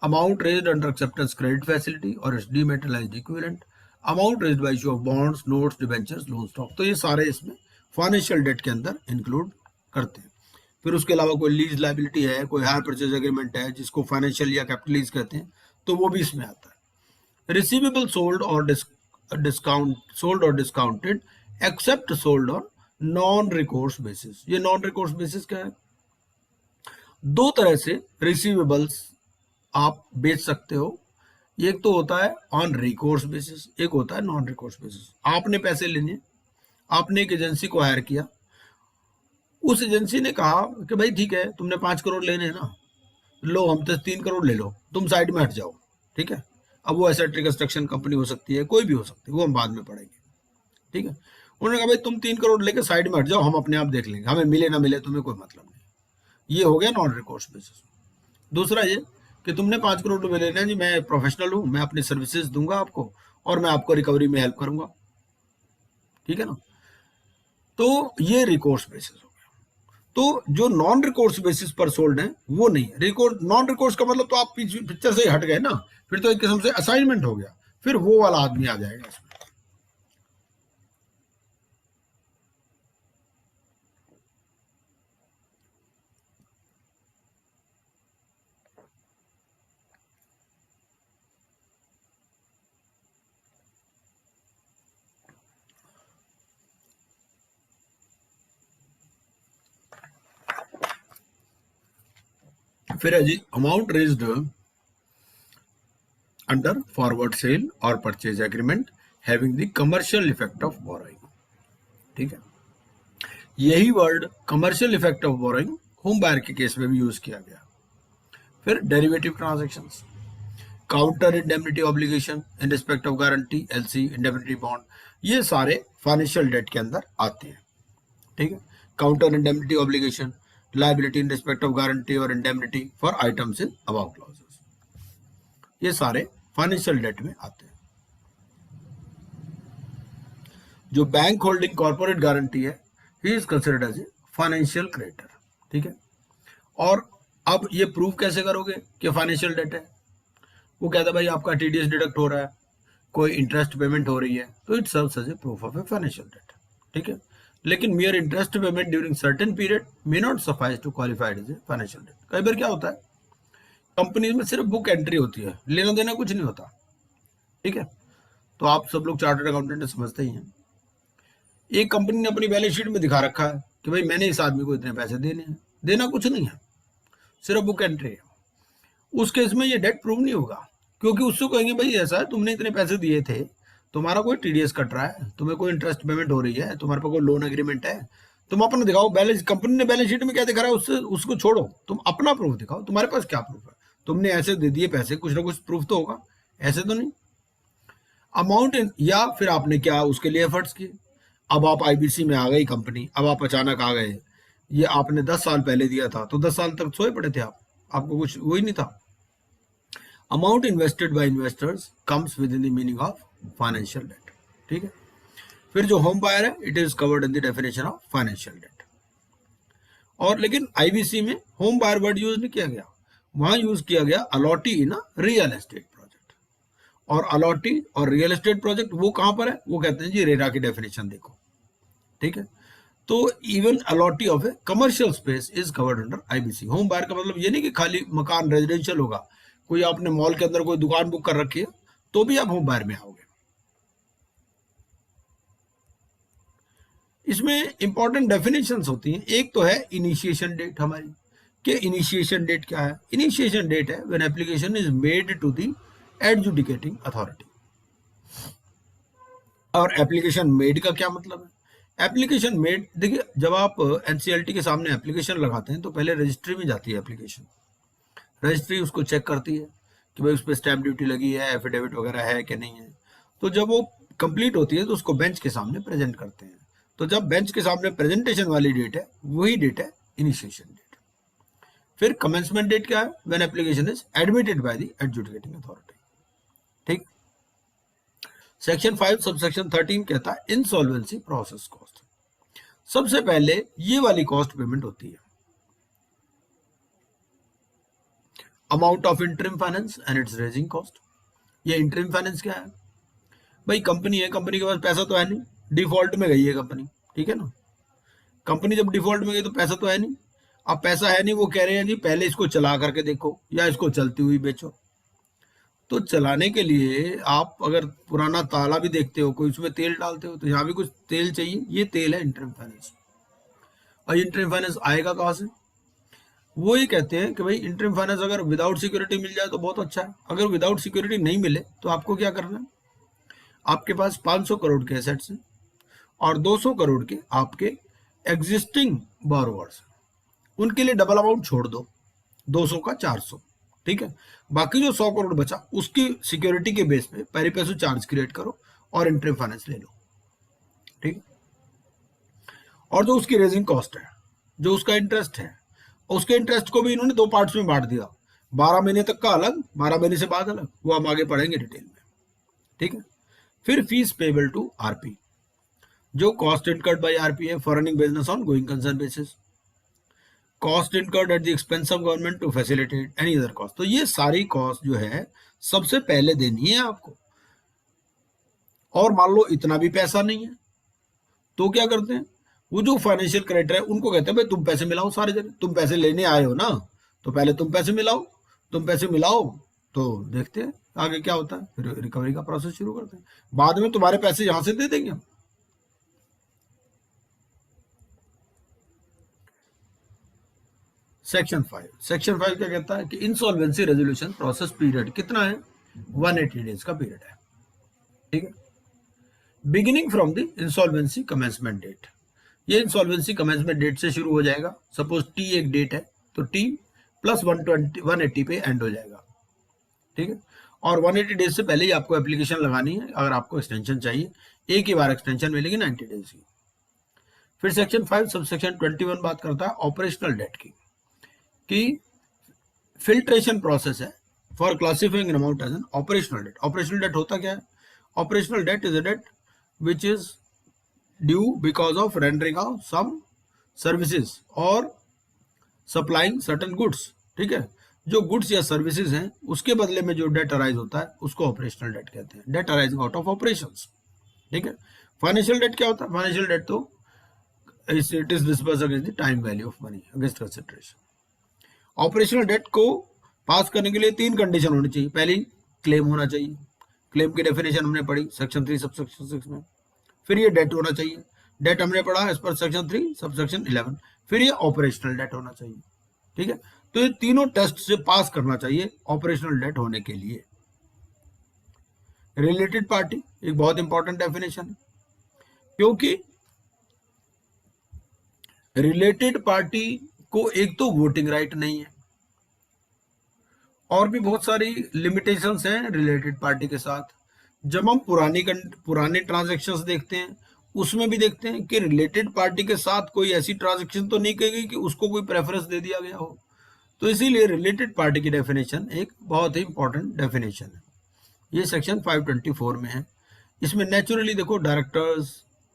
amount raised under acceptance credit facility और its dematerialised equivalent, amount raised by issue of bonds, notes, debentures, loan stock. तो ये सारे इसमें financial debt के अंदर इंक्लूड करते हैं। फिर उसके अलावा कोई लीज लायबिलिटी है, कोई हायर परचेज एग्रीमेंट है जिसको फाइनेंशियल या कैपिटल लीज कहते हैं, तो वो भी इसमें आता है। रिसीवेबल सोल्ड और discounted except sold on non recourse basis. ये नॉन रिकोर्स बेसिस क्या है? दो तरह से रिसीवेबल्स आप बेच सकते हो, एक तो होता है ऑन रिकोर्स बेसिस, एक होता है नॉन रिकोर्स बेसिस। आपने पैसे लेने, आपने एक एजेंसी को हायर किया, उस एजेंसी ने कहा कि भाई ठीक है तुमने 5 करोड़ लेने हैं ना, लो हम तो 3 करोड़ ले लो, तुम साइड में हट जाओ। ठीक है, अब वो एसेट रिकंस्ट्रक्शन कंपनी हो सकती है, कोई भी हो सकती है, वो हम बाद में पढ़ेंगे। ठीक है, उन्होंने कहा भाई तुम 3 करोड़ लेके साइड में हट जाओ, हम अपने आप देख लेंगे, हमें मिले ना मिले तुम्हें कोई मतलब नहीं। ये हो गया नॉन रिकोर्स बेसिस। दूसरा ये कि तुमने 5 करोड़ रुपए लेना है जी, मैं प्रोफेशनल हूं, मैं अपनी सर्विसेज दूंगा आपको और मैं आपको रिकवरी में हेल्प करूंगा। ठीक है ना, तो ये रिकोर्स बेसिस हो गया। तो जो नॉन रिकोर्स बेसिस पर सोल्ड है वो नहीं है। नॉन रिकोर्स का मतलब तो आप पिक्चर से ही हट गए ना, फिर तो एक किस्म से असाइनमेंट हो गया, फिर वो वाला आदमी आ जाएगा इसमें। फिर है जी amount raised under forward sale और purchase agreement having the commercial effect of borrowing. ठीक है, यही word commercial effect of borrowing home buyer के केस में भी यूज किया गया। फिर derivative transactions, counter indemnity obligation in respect of guarantee, LC, indemnity bond, ये सारे फाइनेंशियल डेट के अंदर आते हैं। ठीक है, counter indemnity obligation, liability in respect of guarantee or indemnity for items in above clauses, ये सारे फाइनेंशियल डेट में आते हैं। जो बैंक होल्डिंग कॉर्पोरेट गारंटी है, he is considered as a financial creditor. ठीक है, और अब ये प्रूव कैसे करोगे कि फाइनेंशियल डेट है? वो कहता है भाई आपका टीडीएस डिडक्ट हो रहा है, कोई इंटरेस्ट पेमेंट हो रही है, तो it serves as a proof of a financial debt. ठीक है, लेकिन mere interest payment during certain period may not suffice to qualify as a financial debt। कई बार क्या होता है, कंपनी में सिर्फ बुक एंट्री होती है, लेना देना कुछ नहीं होता। ठीक है, तो आप सब लोग चार्टर्ड अकाउंटेंट समझते ही हैं। एक कंपनी ने अपनी बैलेंस शीट में दिखा रखा है कि भाई मैंने इस आदमी को इतने पैसे देने हैं, देना कुछ नहीं है, सिर्फ बुक एंट्री है। उस केस में ये डेट प्रूव नहीं होगा, क्योंकि उससे कहेंगे भाई ऐसा है तुमने इतने पैसे दिए थे तुम्हारा कोई टीडीएस कट रहा है, तुम्हें कोई इंटरेस्ट पेमेंट हो रही है, तुम्हारे पास कोई लोन एग्रीमेंट है, तुम अपना दिखाओ। बैलेंस कंपनी ने बैलेंस शीट में क्या दिखा रहा है उससे उसको छोड़ो, तुम अपना प्रूफ दिखाओ। तुम्हारे पास क्या प्रूफ है? तुमने ऐसे दे दिए पैसे, कुछ ना कुछ प्रूफ तो होगा, ऐसे तो नहीं। अमाउंट या फिर आपने क्या उसके लिए एफर्ट्स किए। अब आप आईबीसी में आ गई कंपनी, अब आप अचानक आ गए, ये आपने 10 साल पहले दिया था तो 10 साल तक सोए पड़े थे आप, आपको कुछ वही नहीं था। Amount invested bye investors comes with in the meaning of financial debt. ठीक है। फिर जो होम बायर है, it is covered in the definition of financial debt. और लेकिन आईबीसी में होम बायर वर्ड यूज नहीं किया गया, वहां यूज किया गया allottee in a real estate project. और अलॉटी और रियल एस्टेट प्रोजेक्ट वो कहां पर है? वो कहते हैं जी रेरा की डेफिनेशन देखो। ठीक है। तो even allottee of a commercial space is covered under IBC. Home buyer का मतलब ये नहीं कि खाली मकान रेजिडेंशियल होगा, कोई आपने मॉल के अंदर कोई दुकान बुक कर रखी है तो भी आप होम बायर में आओगे। इसमें इंपॉर्टेंट डेफिनेशंस होती हैं। एक तो है इनिशिएशन डेट हमारी, कि इनिशिएशन डेट क्या है? इनिशिएशन डेट है when application is made to the adjudicating authority. और एप्लीकेशन मेड का क्या मतलब है? एप्लीकेशन मेड, देखिए जब आप एनसीएलटी के सामने एप्लीकेशन लगाते हैं तो पहले रजिस्ट्री में जाती है एप्लीकेशन। रजिस्ट्री उसको चेक करती है कि भाई उस पर स्टैम्प ड्यूटी लगी है, एफिडेविट वगैरह है कि नहीं है। तो जब वो कंप्लीट होती है तो उसको बेंच के सामने प्रेजेंट करते हैं। तो जब बेंच के सामने प्रेजेंटेशन वाली डेट है, वही डेट है इनिशिएशन डेट। फिर कमेंसमेंट डेट क्या है? When application is admitted by the adjudicating authority. ठीक। सेक्शन 5 सबसेक्शन 13 कहता है इंसॉल्वेंसी प्रोसेस कॉस्ट। सबसे पहले ये वाली कॉस्ट पेमेंट होती है, amount of interim finance and it's raising cost. ये इंटरिम फाइनेंस क्या है? भाई कंपनी है, कंपनी के पास पैसा तो है नहीं, डिफॉल्ट में गई है कंपनी। ठीक है ना। कंपनी जब डिफॉल्ट में गई तो पैसा तो है नहीं। अब पैसा है नहीं, वो कह रहे हैं जी पहले इसको चला करके देखो या इसको चलती हुई बेचो। तो चलाने के लिए आप अगर पुराना ताला भी देखते हो, कोई उसमें तेल डालते हो, तो यहाँ भी कुछ तेल चाहिए। ये तेल है इंटरिम फाइनेंस। और इंटरिम फाइनेंस आएगा कहाँ से? वो ही कहते हैं कि भाई इंटरिम फाइनेंस अगर विदाउट सिक्योरिटी मिल जाए तो बहुत अच्छा है। अगर विदाउट सिक्योरिटी नहीं मिले तो आपको क्या करना है? आपके पास 500 करोड़ के एसेट्स हैं और 200 करोड़ के आपके एग्जिस्टिंग बोरोवर्स, उनके लिए डबल अमाउंट छोड़ दो, 200 का 400। ठीक है। बाकी जो 100 करोड़ बचा उसकी सिक्योरिटी के बेस पे पेरी पैसो चार्ज क्रिएट करो और इंटरिम फाइनेंस ले लो। ठीक। और जो उसकी रेजिंग कॉस्ट है, जो उसका इंटरेस्ट है, उसके इंटरेस्ट को भी इन्होंने 2 पार्ट्स में बांट दिया, 12 महीने तक का अलग, 12 महीने से बाद अलग। वो हम आगे पढ़ेंगे डिटेल में। ठीक है। फिर फीस पेबल टू आरपी, जो कॉस्ट इनकर्ड बाय आरपी है for running business on going concern basis, cost incurred at the expense of government to facilitate any other cost. तो ये सारी कॉस्ट जो है सबसे पहले देनी है आपको। और मान लो इतना भी पैसा नहीं है तो क्या करते हैं? वो जो फाइनेंशियल क्रेडिटर है उनको कहते हैं भाई तुम पैसे मिलाओ सारे जने, तुम पैसे लेने आए हो ना, तो पहले तुम पैसे मिलाओ। तुम पैसे मिलाओ तो देखते हैं आगे क्या होता है। फिर रिकवरी का प्रोसेस शुरू करते हैं, बाद में तुम्हारे पैसे यहां से दे देंगे हम। सेक्शन 5 क्या कहता है कि इंसॉल्वेंसी रेजोल्यूशन प्रोसेस पीरियड कितना है? 180 डेज का पीरियड है। ठीक है। Beginning from the insolvency commencement date, ये इंसॉल्वेंसी कमेंसमेंट डेट से शुरू हो जाएगा। सपोज टी एक डेट है तो टी प्लस 180 पे एंड हो जाएगा। ठीक है। और 180 डेज से पहले ही आपको एप्लीकेशन लगानी है अगर आपको एक्सटेंशन चाहिए। एक ही बार एक्सटेंशन मिलेगी 90 डेज की। फिर सेक्शन 5 सबसेक्शन 21 बात करता है ऑपरेशनल डेट की, कि फिल्ट्रेशन प्रोसेस है for classifying an amount as an operational debt. Operational debt होता क्या है? Operational debt is a debt which is due because of rendering of some services और सप्लाइंग सर्टेन गुड्स। ठीक है। जो गुड्स या सर्विसेज हैं उसके बदले में जो डेट अराइज होता है उसको ऑपरेशनल डेट कहते हैं, debt arising out of operations. ठीक है। फाइनेंशियल डेट क्या होता है? फाइनेंशियल डेट तो it is disbursed against the time value of money against consideration. Operational debt को पास करने के लिए 3 कंडीशन होनी चाहिए। पहली, क्लेम होना चाहिए। क्लेम की डेफिनेशन हमने पढ़ी सेक्शन 3 सबसेक्शन 6 में। फिर ये डेट होना चाहिए, डेट हमने पढ़ा एज पर सेक्शन 3 सबसेक्शन 11। फिर ये ऑपरेशनल डेट होना चाहिए। ठीक है। तो ये तीनों टेस्ट से पास करना चाहिए ऑपरेशनल डेट होने के लिए। रिलेटेड पार्टी एक बहुत इंपॉर्टेंट डेफिनेशन है, क्योंकि रिलेटेड पार्टी को एक तो वोटिंग राइट नहीं है, और भी बहुत सारी लिमिटेशंस हैं रिलेटेड पार्टी के साथ। जब हम पुराने ट्रांजैक्शंस देखते हैं, उसमें भी देखते हैं कि रिलेटेड पार्टी के साथ कोई ऐसी ट्रांजैक्शन तो नहीं की गई कि उसको कोई प्रेफरेंस दे दिया गया हो। तो इसीलिए रिलेटेड पार्टी की डेफिनेशन एक बहुत ही इंपॉर्टेंट डेफिनेशन है। ये सेक्शन 524 में है। इसमें नेचुरली देखो डायरेक्टर्स,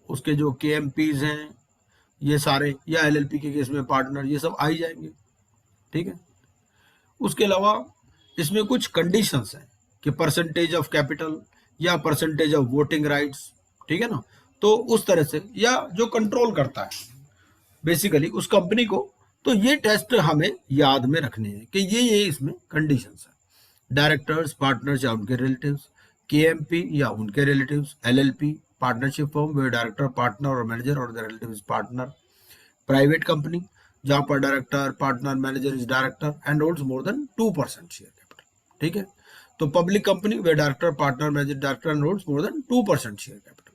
उसके जो KMPs हैं, ये सारे, या LLP के केस में पार्टनर, ये सब आ ही जाएंगे। ठीक है। उसके अलावा इसमें कुछ कंडीशंस हैं कि परसेंटेज ऑफ कैपिटल या परसेंटेज ऑफ वोटिंग राइट्स, ठीक है ना। तो उस तरह से, या जो कंट्रोल करता है बेसिकली उस कंपनी को, तो ये टेस्ट हमें याद में रखने हैं कि ये इसमें कंडीशंस है। डायरेक्टर्स, पार्टनर्स या उनके रिलेटिव्स, KMP या उनके रिलेटिव्स, LLP पार्टनरशिप फॉर्म वे डायरेक्टर, पार्टनर और मैनेजर और the relatives partner, private company जहां पर director, partner, manager is director and holds more than 2% share capital. ठीक है। तो पब्लिक कंपनी वे director, partner, manager, director and holds more than 2% share capital.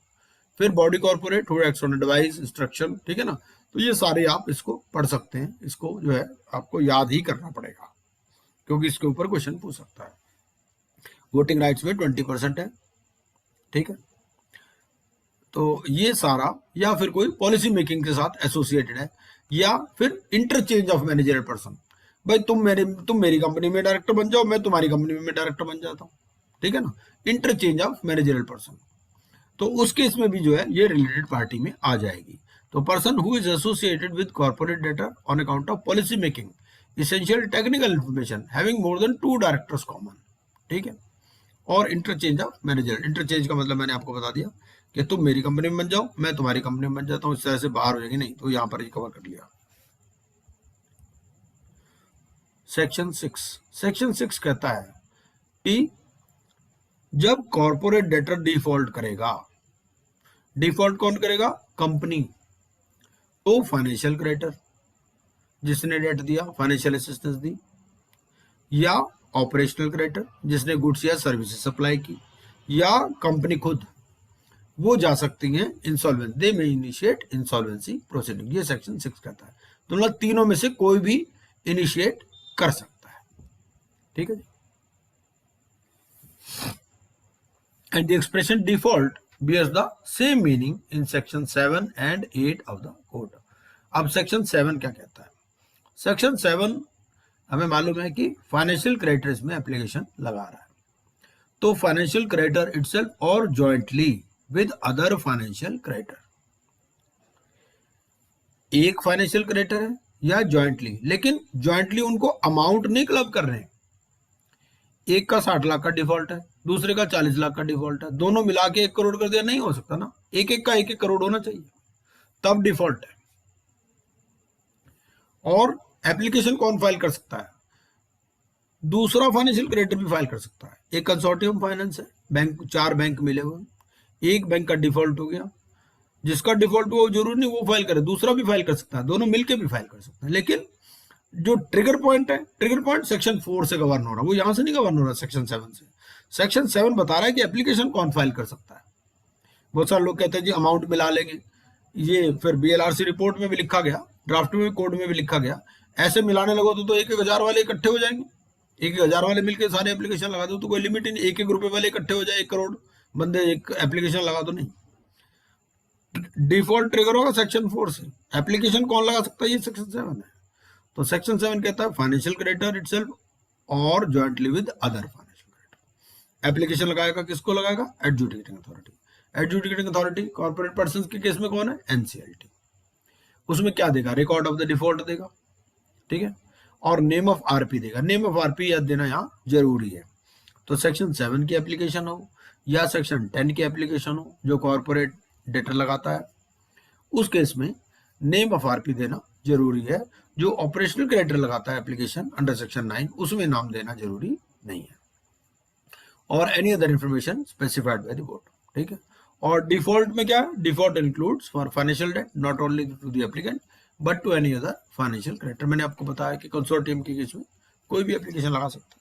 फिर body corporate who acts on advice instruction, ठीक है ना। तो ये सारे आप इसको पढ़ सकते हैं, इसको जो है आपको याद ही करना पड़ेगा, क्योंकि इसके ऊपर क्वेश्चन पूछ सकता है। वोटिंग राइट्स में 20% है। ठीक है। तो ये सारा, या फिर कोई पॉलिसी मेकिंग के साथ एसोसिएटेड है, या फिर इंटरचेंज ऑफ मैनेजरियल पर्सन, भाई तुम मेरी कंपनी में डायरेक्टर बन जाओ, मैं तुम्हारी कंपनी में डायरेक्टर बन जाता हूँ। ठीक है ना। इंटरचेंज ऑफ मैनेजरियल पर्सन, तो उस केस में भी जो है ये रिलेटेड पार्टी में आ जाएगी। तो person who is associated with corporate data on account of policy making, essential technical information having more than 2 directors common. ठीक है। और इंटरचेंज ऑफ मैनेजर, इंटरचेंज का मतलब मैंने आपको बता दिया कि तुम मेरी कंपनी में बन जाओ, मैं तुम्हारी कंपनी में बन जाता हूँ, इस तरह से बाहर हो जाएगी नहीं, तो यहां पर ही कवर कर लिया। सेक्शन 6 कहता है कि जब कॉर्पोरेट डेटर डिफॉल्ट करेगा, डिफॉल्ट कौन करेगा? कंपनी। तो फाइनेंशियल क्रेडिटर जिसने डेट दिया, फाइनेंशियल असिस्टेंस दी, या ऑपरेशनल क्रेडिटर जिसने गुड्स या सर्विसेज सप्लाई की, या कंपनी खुद, वो जा सकती हैं इंसॉल्वेंसी, दे में इनिशिएट इंसॉल्वेंसी प्रोसीडिंग। ये सेक्शन 6 कहता है। तो मतलब तीनों में से कोई भी इनिशिएट कर सकता है। ठीक है जी। And the expression default bears the same meaning in section 7 and 8 of the code. अब सेक्शन 7 क्या कहता है? सेक्शन 7 हमें मालूम है कि फाइनेंशियल क्रेडिटर्स में एप्लीकेशन लगा रहा है। तो फाइनेंशियल क्रेडिटर इटसेल्फ और jointly with other financial creditor, एक फाइनेंशियल क्रेडिटर है या जॉइंटली, लेकिन जॉइंटली उनको अमाउंट नहीं क्लब कर रहे हैं। एक का 60 लाख का डिफॉल्ट है, दूसरे का 40 लाख का डिफॉल्ट है, दोनों मिला के 1 करोड़ कर दिया, नहीं हो सकता ना। एक एक का 1 करोड़ होना चाहिए, तब डिफॉल्ट है। और एप्लीकेशन कौन फाइल कर सकता है? दूसरा फाइनेंशियल क्रेडिटर भी फाइल कर सकता है। एक कंसोर्टियम फाइनेंस है, बैंक, 4 बैंक मिले हुए, एक बैंक का डिफॉल्ट हो गया, जिसका डिफॉल्ट हुआ जरूरी नहीं वो फाइल करे, दूसरा भी फाइल कर सकता है, दोनों मिलकर भी फाइल कर सकते हैं। लेकिन जो ट्रिगर पॉइंट है, ट्रिगर पॉइंट सेक्शन 4 से गवर्न हो रहा है, वो यहां से नहीं गवर्न हो रहा, सेक्शन 7 से। सेक्शन 7 बता रहा है कि एप्लीकेशन कौन फाइल कर सकता है। बहुत सारे लोग कहते हैं जी अमाउंट मिला लेंगे, ये फिर BLRC रिपोर्ट में भी लिखा गया, ड्राफ्ट में भी, कोड में भी लिखा गया, ऐसे मिलाने लगो तो 1,000 वाले इकट्ठे हो जाएंगे। 1,000 वाले मिलकर सारे एप्लीकेशन लगा दो तो कोई लिमिट ही नहीं, 1 रुपए वाले इकट्ठे हो जाए, 1 करोड़ बंदे एक एप्लीकेशन लगा दो, नहीं। डिफॉल्ट ट्रिगर होगा सेक्शन 4 से। एप्लीकेशन कौन लगा सकता है? ये सेक्शन 7 है। तो सेक्शन 7 कहता है फाइनेंशियल क्रेडिटर इटसेल्फ और jointly with other financial creditor. Application लगाएगा, किसको लगाएगा? Adjudicating authority. Adjudicating authority corporate persons के केस में कौन है? NCLT। उसमें क्या देगा? रिकॉर्ड ऑफ द डिफॉल्ट देगा। ठीक है। और नेम ऑफ RP देगा। नेम ऑफ RP याद देना यहाँ जरूरी है। तो सेक्शन 7 की एप्लीकेशन हो या सेक्शन 10 की एप्लीकेशन हो, जो कॉर्पोरेट डेटा लगाता है, उस केस में नेम ऑफ RP देना जरूरी है। जो ऑपरेशनल क्रेडिटर लगाता है एप्लीकेशन अंडर सेक्शन 9, उसमें नाम देना जरूरी नहीं है। और any other information specified by the board. ठीक है। और डिफॉल्ट में क्या है? Default includes for financial debt not only to the applicant but to any other financial creditor. मैंने आपको बताया कि कंसोर्टियम के केस में कोई भी एप्लीकेशन लगा सकता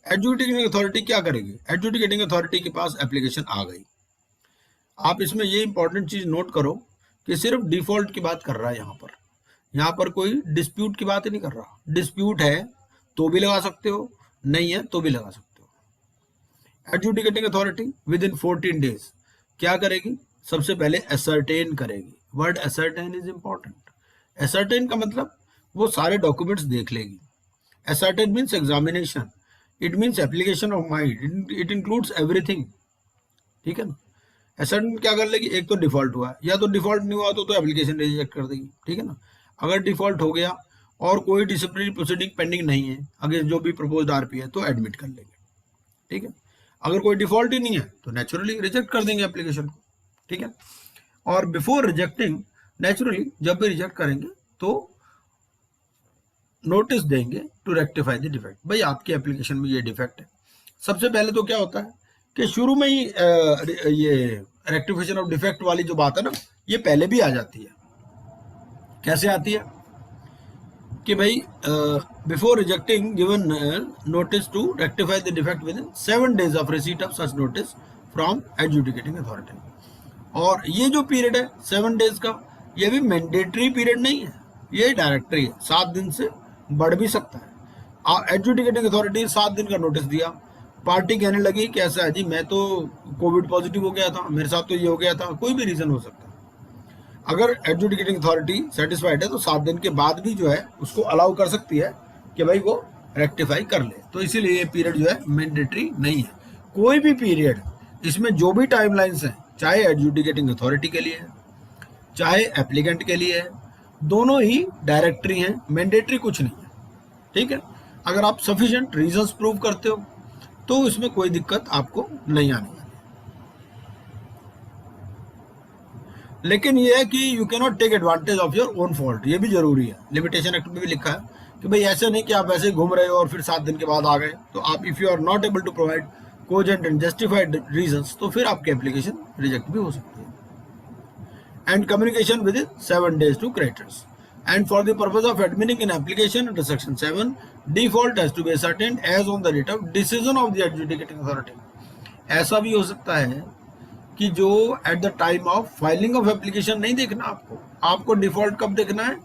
एडजुडिकेटिंग अथॉरिटी क्या करेगी? एडजुडिकेटिंग अथॉरिटी के पास एप्लीकेशन आ गई, आप इसमें ये इंपॉर्टेंट चीज नोट करो कि सिर्फ डिफॉल्ट की बात कर रहा है यहाँ पर कोई डिस्प्यूट की बात ही नहीं कर रहा। डिस्प्यूट है तो भी लगा सकते हो, नहीं है तो भी लगा सकते हो। Adjudicating authority with in 14 days क्या करेगी? सबसे पहले एसर्टेन करेगी। Word ascertain is important. Ascertain का मतलब वो सारे डॉक्यूमेंट्स देख लेगी। Ascertain means examination, it means application of mind, it includes everything, ठीक है ना। एसर्टेन क्या कर लेगी? एक तो डिफॉल्ट हुआ, या तो डिफॉल्ट नहीं हुआ तो एप्लीकेशन रिजेक्ट कर देगी, ठीक है ना। अगर डिफॉल्ट हो गया और कोई डिसिप्लिनरी प्रोसीडिंग पेंडिंग नहीं है अगेंस्ट जो भी प्रपोज्ड आरपी है तो एडमिट कर लेंगे, ठीक है। अगर कोई डिफॉल्ट ही नहीं है तो नेचुरली रिजेक्ट कर देंगे एप्लीकेशन को, ठीक है। और बिफोर रिजेक्टिंग, नेचुरली जब भी रिजेक्ट करेंगे तो नोटिस देंगे टू रेक्टिफाई द डिफेक्ट। भाई आपकी एप्लीकेशन में ये डिफेक्ट है। सबसे पहले तो क्या होता है कि शुरू में ही ये रेक्टिफिकेशन ऑफ डिफेक्ट वाली जो बात है ना, ये पहले भी आ जाती है। कैसे आती है कि भाई before rejecting given notice to rectify the defect within 7 days of receipt of such notice from adjudicating authority. और ये जो पीरियड है 7 days का, ये भी मैंडेटरी पीरियड नहीं है, ये डायरेक्टरी है। 7 दिन से बढ़ भी सकता है। एडजुडिकेटिंग अथॉरिटी 7 दिन का नोटिस दिया, पार्टी कहने लगी कि ऐसा है जी मैं तो कोविड पॉजिटिव हो गया था, मेरे साथ तो ये हो गया था, कोई भी रीजन हो सकता है। अगर एडजुडिकेटिंग अथॉरिटी सेटिस्फाइड है तो 7 दिन के बाद भी जो है उसको अलाउ कर सकती है कि भाई वो रेक्टिफाई कर ले। तो इसीलिए ये पीरियड जो है मैंडेटरी नहीं है। कोई भी पीरियड, इसमें जो भी टाइमलाइंस हैं, चाहे एडजुडिकेटिंग अथॉरिटी के लिए है चाहे एप्लीकेंट के लिए है, दोनों ही डायरेक्टरी हैं, मैंडेटरी कुछ नहीं है, ठीक है। अगर आप सफिशिएंट रीजंस प्रूव करते हो तो इसमें कोई दिक्कत आपको नहीं आने वाली। लेकिन ये है कि you can not take advantage of your own fault, ये भी जरूरी है। लिमिटेशन एक्ट में भी लिखा है कि भाई ऐसे नहीं कि आप ऐसे घूम रहे हो और फिर 7 दिन के बाद आ गए, तो आप if you are not able to provide cogent and justified reasons तो फिर आपकी एप्लीकेशन रिजेक्ट भी हो सकती है। And communication within 7 days to creditors and for the purpose of admitting an application under section 7 default has to be ascertained as on the date of decision of the adjudicating authority. ऐसा भी हो सकता है कि जो at the time of filing of application नहीं देखना आपको डिफॉल्ट कब देखना है?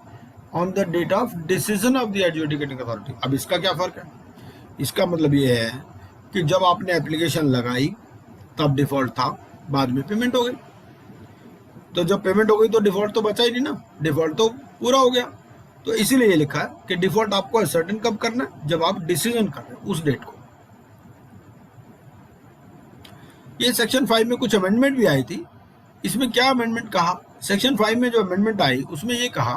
On the date of decision of the adjudicating authority. अब इसका क्या फर्क है? इसका मतलब ये है कि जब आपने एप्लीकेशन लगाई तब डिफॉल्ट था, बाद में पेमेंट हो गई, तो जब पेमेंट हो गई तो डिफॉल्ट तो बचा ही नहीं ना, डिफॉल्ट तो पूरा हो गया। तो इसीलिए ये लिखा है कि डिफॉल्ट आपको सर्टेन कब करना है? जब आप डिसीजन कर रहे हैं उस डेट को। ये सेक्शन 5 में कुछ अमेंडमेंट भी आई थी। इसमें क्या अमेंडमेंट कहा? सेक्शन 5 में जो अमेंडमेंट आई उसमें ये कहा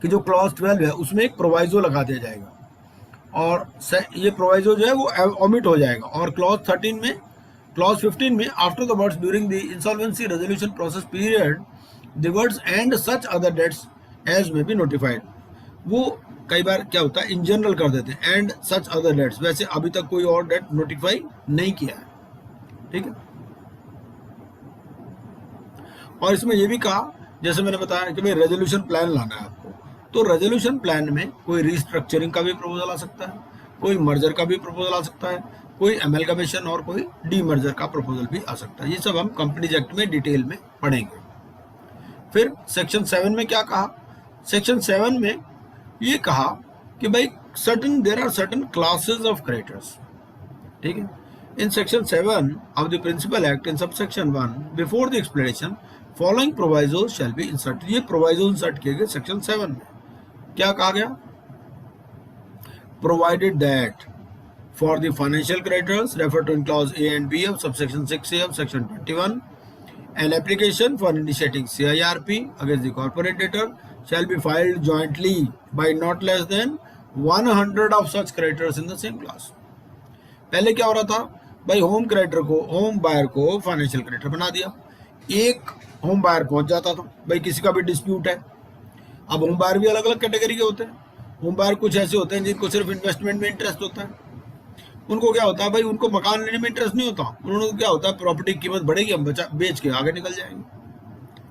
कि जो क्लॉज 12 है उसमें एक प्रोवाइजो लगा दिया जाएगा और ये प्रोवाइजो जो है वो ओमिट हो जाएगा। और क्लॉज 15 में after the words during the insolvency resolution process period the words and such other dates as may be notified, वो कई बार क्या होता है इन जनरल कर देते हैं एंड सच अदर डेट्स, वैसे अभी तक कोई और डेट नोटिफाई नहीं किया है, ठीक है। और इसमें यह भी कहा, जैसे मैंने बताया कि भाई रेजोल्यूशन प्लान लाना है आपको, तो रेजोल्यूशन प्लान में कोई रिस्ट्रक्चरिंग का भी प्रपोजल आ सकता है, कोई मर्जर का भी प्रपोजल आ सकता है, कोई एमलगमेशन और कोई डीमर्जर का प्रपोजल भी आ सकता है। ये सब हम कंपनीज एक्ट में डिटेल में पढ़ेंगे। फिर सेक्शन 7 में क्या कहा? सेक्शन 7 में ये कहा कि भाई there are certain classes of creditors, ठीक है। In section 7 of the Principal Act in subsection 1 before the explanation following provisos shall be inserted। ये provisos insert किए गए section 7 में। क्या कहा गया? Provided that for the financial creditors referred to in clause A and B of subsection 6A of section 21, an application for initiating CIRP against the corporate debtor shall be filed jointly by not less than 100 of such creditors in the same class। पहले क्या हो रहा था भाई, home buyer को financial creditor बना दिया, एक होम बायर पहुंच जाता था भाई किसी का भी डिस्प्यूट है। अब होम बायर भी अलग अलग कैटेगरी के होते हैं। होम बायर कुछ ऐसे होते हैं जिनको सिर्फ इन्वेस्टमेंट में इंटरेस्ट होता है, उनको क्या होता है भाई, उनको मकान लेने में इंटरेस्ट नहीं होता, उन्होंने क्या होता है प्रॉपर्टी की कीमत बढ़ेगी हम बेच के आगे निकल जाएंगे,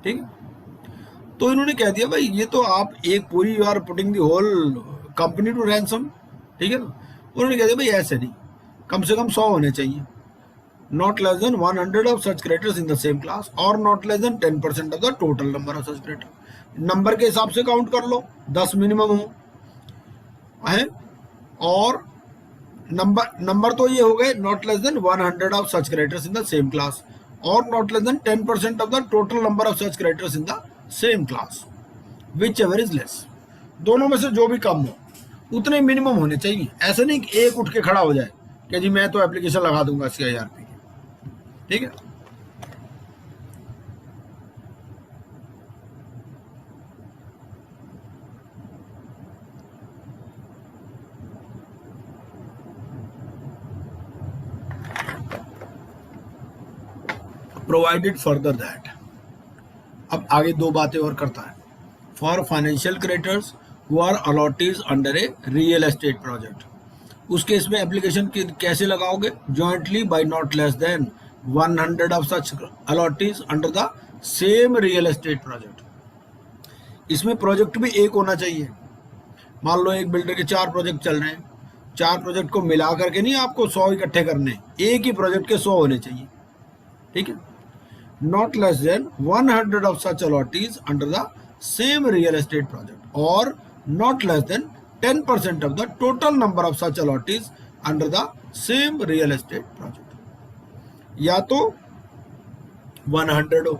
ठीक है। तो इन्होंने कह दिया भाई ये तो आप एक पूरी you are putting the whole company to ransom, ठीक है ना। उन्होंने कह दिया भाई ऐसे नहीं, कम से कम 100 होने चाहिए, not less than 100 of such creators in the same class or not less than 10% of the total number of such creators. Number के हिसाब से काउंट कर लो, 10 मिनिमम हो है, और नंबर तो ये हो गए not less than 100 of such creators in the same class or not less than 10% of the total number of such creators in the same class, whichever is less. दोनों में से जो भी कम हो उतने मिनिमम होने चाहिए। ऐसा नहीं कि एक उठ के खड़ा हो जाए कि जी मैं तो एप्लीकेशन लगा दूंगा CIRP की, ठीक है। प्रोवाइडेड फर्दर दैट, अब आगे दो बातें और करता है, for financial creditors who are allottees under a real estate project, उस केस में एप्लीकेशन कैसे लगाओगे, jointly by not less than 100 of such allottees under the same real estate project. इसमें प्रोजेक्ट भी एक होना चाहिए। मान लो एक बिल्डर के 4 प्रोजेक्ट चल रहे हैं, 4 प्रोजेक्ट को मिला करके नहीं आपको 100 इकट्ठे करने, एक ही प्रोजेक्ट के 100 होने चाहिए, ठीक है। Not less than 100 of such allottees under the same real estate project और not less than 10% of the total number of such allottees under the same real estate project. या तो 100 हो,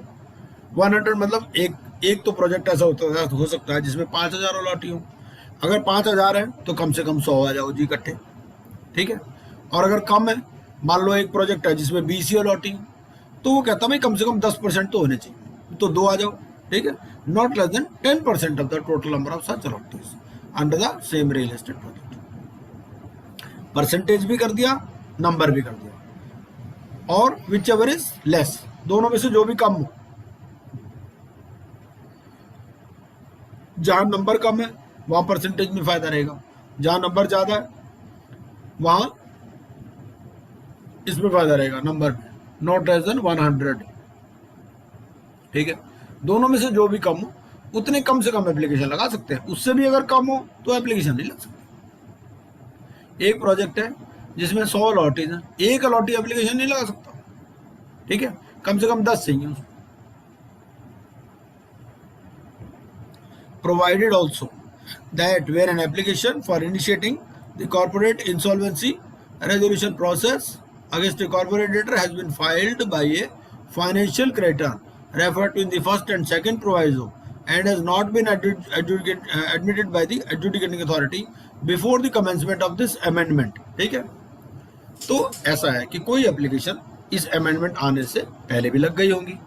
100 मतलब एक तो प्रोजेक्ट ऐसा हो सकता है जिसमें 5000 अलॉटी हो। अगर 5000 है तो कम से कम 100 आ जाओ जी इकट्ठे, ठीक है। और अगर कम है, मान लो एक प्रोजेक्ट है जिसमें 20 ही अलॉटी हो, तो वो कहता है कम से कम 10% तो होने चाहिए, तो 2 आ जाओ, ठीक है। Not less then 10% of the total number of such allottees under the same real estate project. Percentage भी कर दिया, नंबर भी कर दिया, और विच एवर इज लेस, दोनों में से जो भी कम हो। जहां नंबर कम है वहां परसेंटेज में फायदा रहेगा, जहां नंबर ज्यादा है वहां इसमें फायदा रहेगा नंबर में, नॉट लेस देन 100, ठीक है। दोनों में से जो भी कम हो उतने कम से कम एप्लीकेशन लगा सकते हैं, उससे भी अगर कम हो तो एप्लीकेशन नहीं लग सकती। एक प्रोजेक्ट है जिसमें 100 अलॉटीज हैं, एक अलॉटी एप्लीकेशन नहीं लगा सकता, ठीक है, कम से कम 10 चाहिए उसमें। Provided also that where an application for initiating the corporate insolvency resolution process against a corporate debtor has been filed by a financial creditor referred to in the first and second proviso and has not been admitted by the adjudicating authority before the commencement of this amendment, ठीक है। तो ऐसा है कि कोई application इस amendment आने से पहले भी लग गई होंगी,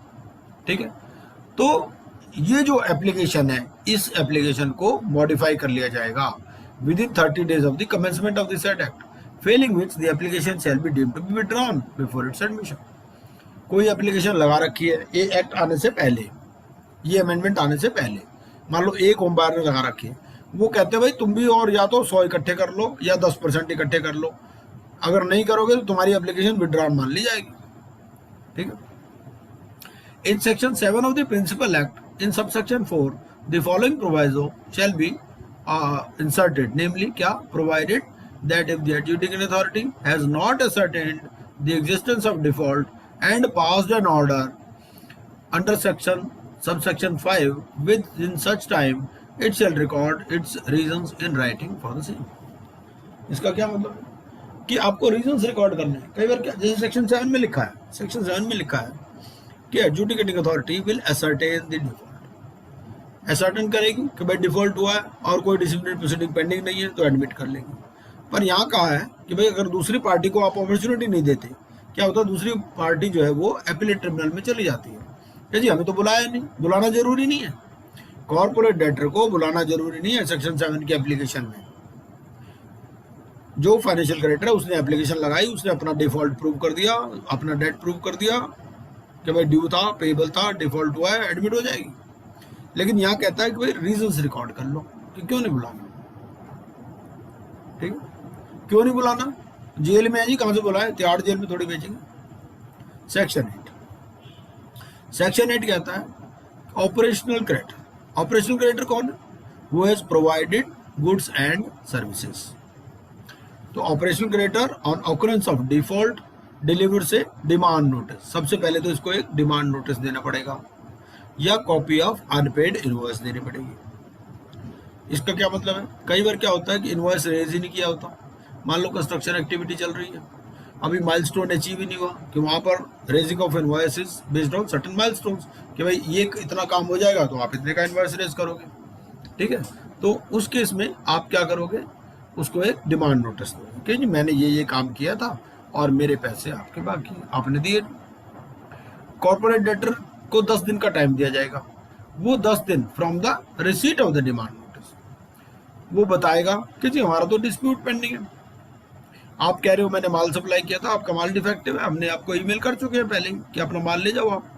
ठीक है। तो ये जो एप्लीकेशन है, इस एप्लीकेशन को मॉडिफाई कर लिया जाएगा within 30 days of the commencement of the said act, failing which the application shall be deemed to be withdrawn before its admission. कोई एप्लीकेशन लगा रखी है ये एक्ट आने से पहले, ये अमेंडमेंट आने से पहले, मान लो एक होम बायर ने लगा रखी है, वो कहते हैं भाई तुम भी और या तो 100 इकट्ठे कर लो या 10% इकट्ठे कर लो, अगर नहीं करोगे तो तुम्हारी एप्लीकेशन विड्रॉन मान ली जाएगी, ठीक है। In section 7 of the principal act in subsection 4 the following proviso shall be inserted, namely क्या, provided that if the adjudicating authority has not ascertained the existence of default and passed an order under subsection 5 within such time it shall record its reasons in writing for the same। इसका क्या मतलब है कि आपको reasons record करने हैं। कई बार क्या, जैसे सेक्शन 7 में लिखा है, सेक्शन 7 में लिखा है कि adjudicating authority will ascertain the default, ascertain करेगी कि भाई डिफॉल्ट हुआ है और कोई डिसिप्लिनरी प्रोसीडिंग पेंडिंग नहीं है तो एडमिट कर लेंगे। पर यहाँ कहा है कि भाई अगर दूसरी पार्टी को आप अपॉर्चुनिटी नहीं देते, क्या होता है, दूसरी पार्टी जो है वो एपीलेट ट्रिब्यूनल में चली जाती है, जी हमें तो बुलाया नहीं, बुलाना जरूरी नहीं है, कॉर्पोरेट डेटर को बुलाना जरूरी नहीं है। सेक्शन 7 की एप्लीकेशन में जो फाइनेंशियल क्रेडिटर है उसने एप्लीकेशन लगाई, उसने अपना डिफॉल्ट प्रूव कर दिया, अपना डेट प्रूव कर दिया कि भाई ड्यू था, पेबल था, डिफॉल्ट हुआ है, एडमिट हो जाएगी। लेकिन यहाँ कहता है कि भाई रीजंस रिकॉर्ड कर लो कि क्यों नहीं बुलाना, ठीक है, क्यों नहीं बुलाना, जेल में है जी, कहां से बुलाए, तिहाड़ जेल में थोड़ी भेजेंगे। सेक्शन 8 कहता है ऑपरेशनल क्रेडिटर, ऑपरेशनल क्रेडिटर कौन है, who has provided goods and services. तो operational creditor on occurrence of default deliver से डिमांड नोटिस, सबसे पहले तो इसको एक डिमांड नोटिस देना पड़ेगा या कॉपी ऑफ अनपेड इनवॉइस देनी पड़ेगी। इसका क्या मतलब है, कई बार क्या होता है कि इनवॉइस रेज ही नहीं किया होता, मान लो कंस्ट्रक्शन एक्टिविटी चल रही है, अभी माइलस्टोन अचीव ही नहीं हुआ कि वहाँ पर raising of invoice is based on certain milestones कि भाई ये इतना काम हो जाएगा तो आप इतने का इनवॉइस रेज करोगे, ठीक है। तो उस केस में आप क्या करोगे, उसको एक डिमांड नोटिस दोगे कि जी मैंने ये काम किया था और मेरे पैसे आपके बाकी आपने दिए। कॉर्पोरेट डेटर को 10 दिन का टाइम दिया जाएगा, वो 10 दिन from the receipt of the demand notice वो बताएगा कि जी हमारा तो डिस्प्यूट पेंडिंग है, आप कह रहे हो मैंने माल सप्लाई किया था, आपका माल डिफेक्टिव है, हमने आपको ईमेल कर चुके हैं पहले कि अपना माल ले जाओ आप,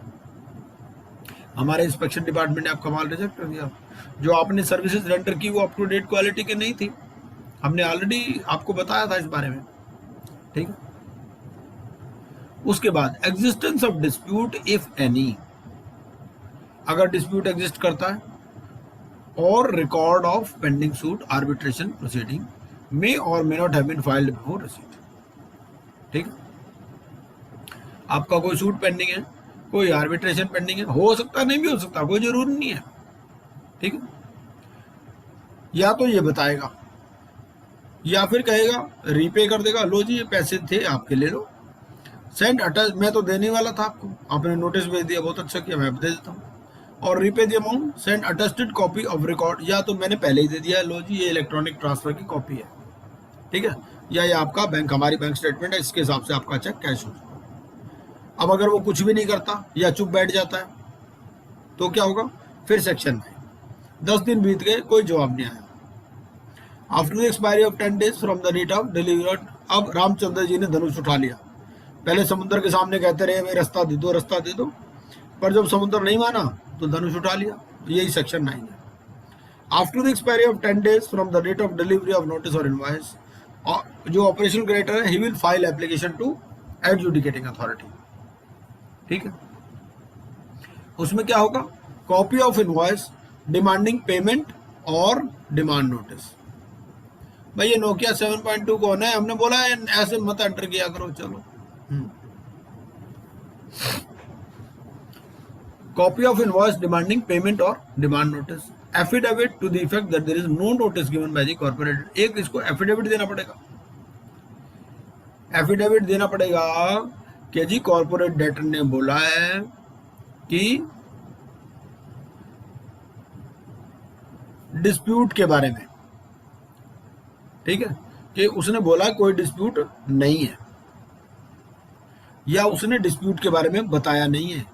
हमारे इंस्पेक्शन डिपार्टमेंट ने आपका माल रिजेक्ट कर दिया, जो आपने सर्विसेज रेंडर की वो अप टू डेट क्वालिटी की नहीं थी, हमने ऑलरेडी आपको बताया था इस बारे में, ठीक है। उसके बाद existence of dispute if any, अगर डिस्प्यूट एग्जिस्ट करता है, और record of pending suit arbitration proceeding may और may not have been filed before receipt, ठीक है। आपका कोई सूट पेंडिंग है, कोई आर्बिट्रेशन पेंडिंग है, हो सकता नहीं भी हो सकता, कोई जरूरी नहीं है, ठीक है। या तो ये बताएगा या फिर कहेगा रीपे कर देगा, लो जी ये पैसे थे आपके ले लो, सेंड अटैच, मैं तो देने वाला था आपको, आपने नोटिस भेज दिया, बहुत अच्छा किया, मैं दे देता हूँ, और repay the amount, send attested copy of record, या तो मैंने पहले ही दे दिया, लो जी ये इलेक्ट्रॉनिक ट्रांसफर की कॉपी है, ठीक है, या ये आपका बैंक, हमारी बैंक स्टेटमेंट है, इसके हिसाब से आपका चेक कैश हो चुका। अब अगर वो कुछ भी नहीं करता या चुप बैठ जाता है तो क्या होगा, फिर सेक्शन 9, 10 दिन बीत गए कोई जवाब नहीं आया, after the expiry of 10 days from the date of delivery, अब रामचंद्र जी ने धनुष उठा लिया, पहले समुद्र के सामने कहते रहे भाई रास्ता दे दो रास्ता दे दो, पर जब समुद्र नहीं माना तो धनुष उठा लिया, यही सेक्शन 9 है। After the expiry of 10 days from the date of delivery of notice और इनवॉइस, जो ऑपरेशनल क्रेडिटर है ही will file application to adjudicating authority, ठीक है। उसमें क्या होगा, copy of invoice demanding payment और डिमांड नोटिस। भाई ये नोकिया 7.2 कौन है, हमने बोला है ऐसे मत एंटर किया करो, चलो। Copy of invoice demanding payment और demand notice, affidavit to the effect that there is no notice given by the corporate, एक इसको एफिडेविट देना पड़ेगा, एफिडेविट देना पड़ेगा कि जी कॉर्पोरेट डेटर ने बोला है कि डिस्प्यूट के बारे में, ठीक है, कि उसने बोला कोई डिस्प्यूट नहीं है, या उसने डिस्प्यूट के बारे में बताया नहीं है,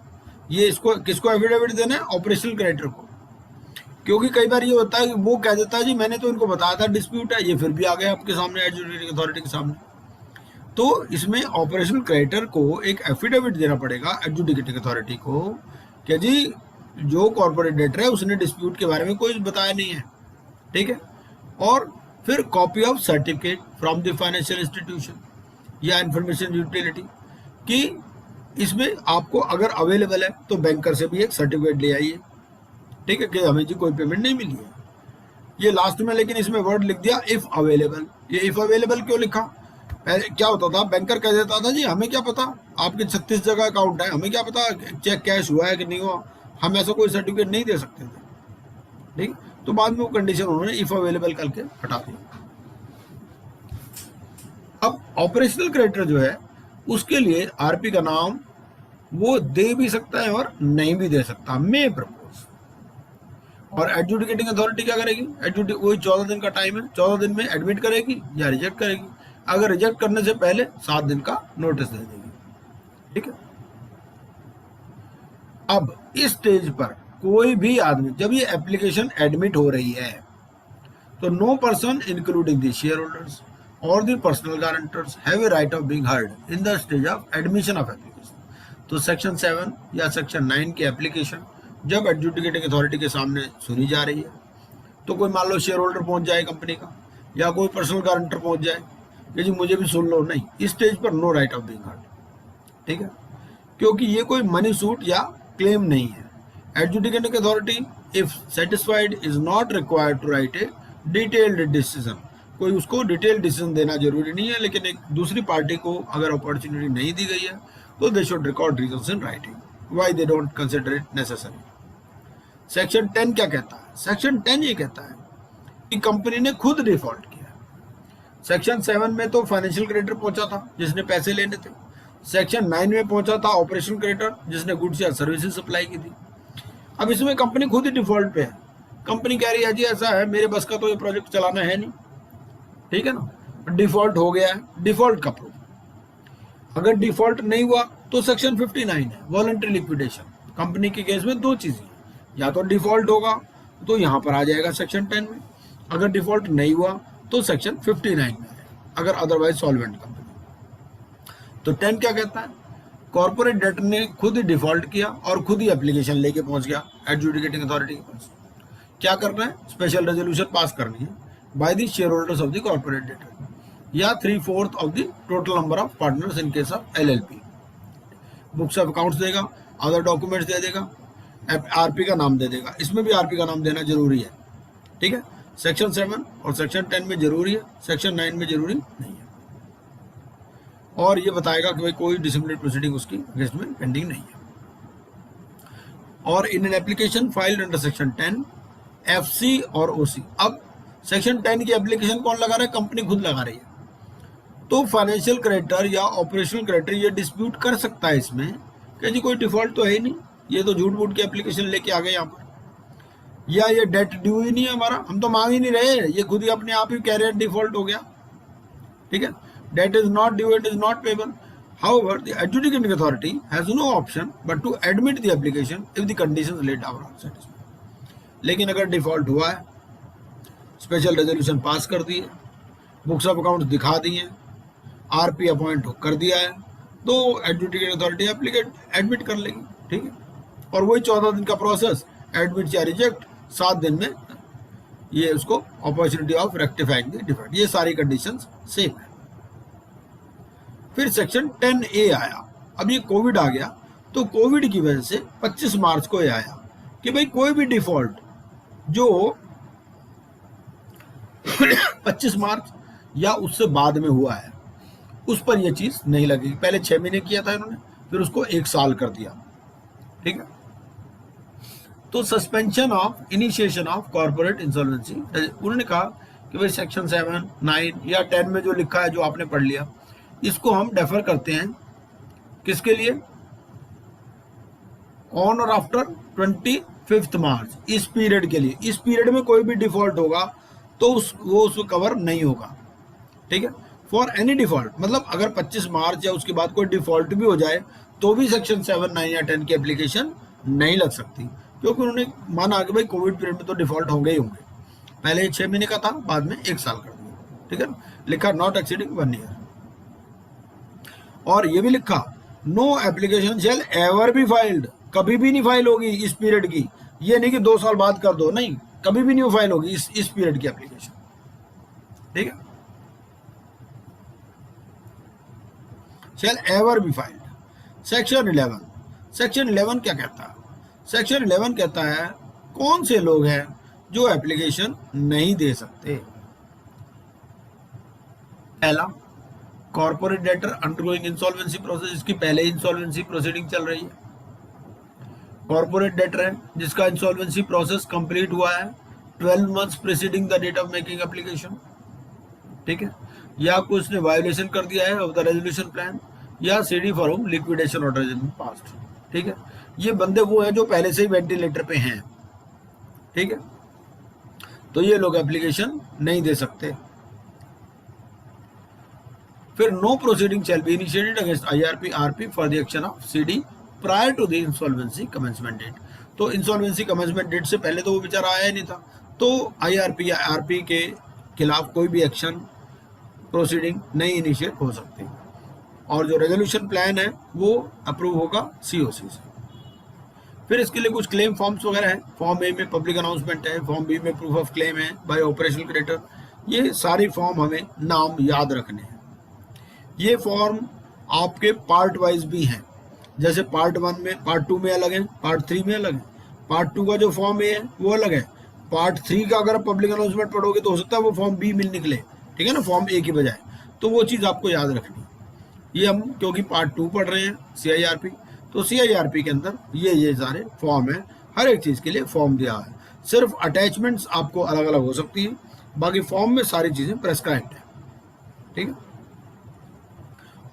ये इसको किसको एफिडेविट देना है, ऑपरेशनल क्रेडिटर को, क्योंकि कई बार ये होता है कि वो कह देता है जी मैंने तो इनको बताया था डिस्प्यूट है, ये फिर भी आ गया आपके सामने एडजुडिकेटिंग अथॉरिटी के सामने, तो इसमें ऑपरेशनल क्रेडिटर को एक एफिडेविट देना पड़ेगा एडजुडिकेटिंग अथॉरिटी को कि जी जो कॉर्पोरेट डेटर है उसने डिस्प्यूट के बारे में कोई बताया नहीं है, ठीक है। और फिर copy of certificate from the financial institution या इंफॉर्मेशन यूटिलिटी, कि इसमें आपको अगर अवेलेबल है तो बैंकर से भी एक सर्टिफिकेट ले आइए, ठीक है, कि हमें जी कोई पेमेंट नहीं मिली है, ये लास्ट में लेकिन इसमें वर्ड लिख दिया इफ अवेलेबल, ये इफ अवेलेबल क्यों लिखा, पहले क्या होता था बैंकर कह देता था जी हमें क्या पता आपके 36 जगह अकाउंट है, हमें क्या पता चेक कैश हुआ है कि नहीं हुआ, हम ऐसा कोई सर्टिफिकेट नहीं दे सकते थे, ठीक। तो बाद में वो कंडीशन उन्होंने इफ अवेलेबल करके हटा दिया। अब ऑपरेशनल क्रेडिटर जो है उसके लिए आरपी का नाम वो दे भी सकता है और नहीं भी दे सकता, मे प्रपोज। और एडजुडिकेटिंग अथॉरिटी क्या करेगी, वही 14 दिन का टाइम है, 14 दिन में एडमिट करेगी या रिजेक्ट करेगी, अगर रिजेक्ट करने से पहले 7 दिन का नोटिस दे देगी, ठीक है। अब इस स्टेज पर कोई भी आदमी, जब ये एप्लीकेशन एडमिट हो रही है तो no person including the shareholders और the personal guarantors have a right of being heard in the stage of admission of application. तो सेक्शन 7 या सेक्शन 9 की एप्लीकेशन जब एडजुडिकेटिंग अथॉरिटी के सामने सुनी जा रही है तो कोई मान लो शेयर होल्डर पहुंच जाए कंपनी का, या कोई पर्सनल गारंटर पहुंच जाए कि जी मुझे भी सुन लो, नहीं, इस स्टेज पर no right of being heard, ठीक है, क्योंकि ये कोई मनी सूट या क्लेम नहीं है। Adjudicating authority, if satisfied, is not required to write a detailed decision कोई उसको डिटेल डिसीजन देना जरूरी नहीं है, लेकिन एक दूसरी पार्टी को अगर अपॉर्चुनिटी नहीं दी गई है तो they should record reasons in writing why they don't consider it necessary. Section 10 क्या कहता है? सेक्शन 10 ये कहता है कि कंपनी ने खुद डिफॉल्ट किया। सेक्शन 7 में तो फाइनेंशियल क्रेडिटर पहुंचा था जिसने पैसे लेने थे। सेक्शन 9 में पहुंचा था ऑपरेशनल क्रेडिटर जिसने गुड्स या सर्विसेज सप्लाई की थी। अब इसमें कंपनी खुद ही डिफॉल्ट पे है। कंपनी कह रही है जी ऐसा है, मेरे बस का तो ये प्रोजेक्ट चलाना है नहीं, ठीक है ना, डिफॉल्ट हो गया है। डिफॉल्ट का प्रूफ, अगर डिफॉल्ट नहीं हुआ तो सेक्शन 59 है, वॉलंटरी लिक्विडेशन। कंपनी के केस में दो चीजें, या तो डिफॉल्ट होगा तो यहां पर आ जाएगा सेक्शन 10 में, अगर डिफॉल्ट नहीं हुआ तो सेक्शन 59 में है, अगर अदरवाइज सॉल्वेंट कंपनी। तो 10 क्या कहता है? कॉर्पोरेट डेटर ने खुद ही डिफॉल्ट किया और खुद ही एप्लीकेशन लेके पहुंच गया एडजुडिकेटिंग अथॉरिटी के पास। क्या करना है? स्पेशल रेजोल्यूशन पास करनी है by the share holders of the corporate debtor या 3/4 of the total number of partners in case of LLP। Books of accounts देगा, अदर डॉक्यूमेंट्स दे देगा, आरपी का नाम दे देगा। इसमें भी आरपी का नाम देना जरूरी है, ठीक है। सेक्शन 7 और सेक्शन 10 में जरूरी है, सेक्शन 9 में जरूरी नहीं है। और ये बताएगा कि भाई कोई डिसिप्लिनरी प्रोसीडिंग उसकी अगेंस्ट में पेंडिंग नहीं है। और in an application filed under section 10 FC और OC। अब सेक्शन 10 की एप्लीकेशन कौन लगा रहा है? कंपनी खुद लगा रही है। तो फाइनेंशियल क्रेडिटर या ऑपरेशनल क्रेडिटर ये डिस्प्यूट कर सकता है इसमें कि जी कोई डिफॉल्ट तो है ही नहीं, ये तो झूठ मूठ की एप्लीकेशन लेके आ गए यहाँ पर, या ये डेट ड्यू ही नहीं है हमारा, हम तो मांग ही नहीं रहे, ये खुद ही अपने आप ही कह रहे हैं डिफॉल्ट हो गया, ठीक है। Debt is not due, it is not payable. However, the adjudicating authority has no option but to admit the application if the conditions laid down are satisfied. लेकिन अगर डिफॉल्ट हुआ है, स्पेशल रेजोल्यूशन पास कर दिए, books of account दिखा दिए, RP appoint कर दिया है, तो एडजुडिकेटिंग अथॉरिटी एडमिट कर लेगी, ठीक है। और वही 14 दिन का प्रोसेस, एडमिट या रिजेक्ट, 7 दिन में ये उसको opportunity of rectifying the default, ये सारी कंडीशंस सेम है। फिर सेक्शन 10A आया। अब ये कोविड आ गया, तो कोविड की वजह से 25 मार्च को ये आया कि भाई कोई भी डिफॉल्ट जो 25 मार्च या उससे बाद में हुआ है उस पर यह चीज नहीं लगेगी। पहले 6 महीने किया था इन्होंने, फिर उसको 1 साल कर दिया, ठीक है। तो suspension of initiation of corporate insolvency, उन्होंने कहा कि भाई सेक्शन 7, 9 या 10 में जो लिखा है, जो आपने पढ़ लिया, इसको हम डेफर करते हैं किसके लिए? ऑन और आफ्टर 25 मार्च, इस पीरियड के लिए। इस पीरियड में कोई भी डिफॉल्ट होगा तो वो उसको कवर नहीं होगा, ठीक है। फॉर एनी डिफॉल्ट, मतलब अगर 25 मार्च या उसके बाद कोई डिफॉल्ट भी हो जाए तो भी सेक्शन 7, 9 या 10 की एप्लीकेशन नहीं लग सकती, क्योंकि उन्होंने माना कि भाई कोविड पीरियड में तो डिफॉल्ट होंगे ही होंगे। पहले 6 महीने का था, बाद में 1 साल कर दिया, ठीक है। लिखा नॉट एक्सीडिंग 1 ईयर। और ये भी लिखा no application shall ever be filed, कभी भी नहीं फाइल होगी इस पीरियड की। ये नहीं कि 2 साल बाद कर दो, नहीं, कभी भी नहीं फाइल होगी इस पीरियड की एप्लीकेशन, ठीक है। Shall ever be filed. Section 11, section 11 क्या कहता है? सेक्शन 11 कहता है कौन से लोग हैं जो एप्लीकेशन नहीं दे सकते। पहला, corporate debtor undergoing insolvency process, जिसकी पहले इंसॉल्वेंसी प्रोसीडिंग चल रही है। कॉर्पोरेट डेटर है जिसका इंसॉल्वेंसी प्रोसेस कंप्लीट हुआ है 12 months preceding the date of making application, ठीक है। या कुछ उसने वायोलेशन कर दिया है ऑफ द रेजोल्यूशन प्लान, या CD for whom liquidation order is been passed, ठीक है। ये बंदे वो हैं जो पहले से ही वेंटिलेटर पे हैं, ठीक है। तो ये लोग एप्लीकेशन नहीं दे सकते। फिर no proceeding shall be initiated against IRP, RP for the action of CD prior to the insolvency commencement date. तो इंसॉल्वेंसी कमेंसमेंट डेट से पहले तो वो बेचारा आया नहीं था, तो IRP या RP के खिलाफ कोई भी एक्शन प्रोसीडिंग नहीं इनिशिएट हो सकती। और जो रेजोल्यूशन प्लान है वो अप्रूव होगा COC से। फिर इसके लिए कुछ क्लेम फॉर्म्स वगैरह हैं। फॉर्म A में पब्लिक अनाउंसमेंट है, फॉर्म B में प्रूफ ऑफ क्लेम है बाय ऑपरेशनल क्रेडिटर। ये सारी फॉर्म हमें नाम याद रखने हैं। ये फॉर्म आपके पार्ट वाइज भी हैं, जैसे पार्ट 1 में, पार्ट 2 में अलग है, पार्ट 3 में अलग है। पार्ट 2 का जो फॉर्म A है वो अलग है। पार्ट 3 का अगर पब्लिक अनाउंसमेंट पढ़ोगे तो हो सकता है वो फॉर्म B मिल निकले, ठीक है ना, फॉर्म ए की बजाय। तो वो चीज़ आपको याद रखनी है। ये हम क्योंकि पार्ट 2 पढ़ रहे हैं CIRP, तो CIRP के अंदर ये सारे फॉर्म है, हर एक चीज़ के लिए फॉर्म दिया है। सिर्फ अटैचमेंट्स आपको अलग अलग हो सकती है, बाकी फॉर्म में सारी चीज़ें प्रेस्क्राइब्ड है, ठीक है।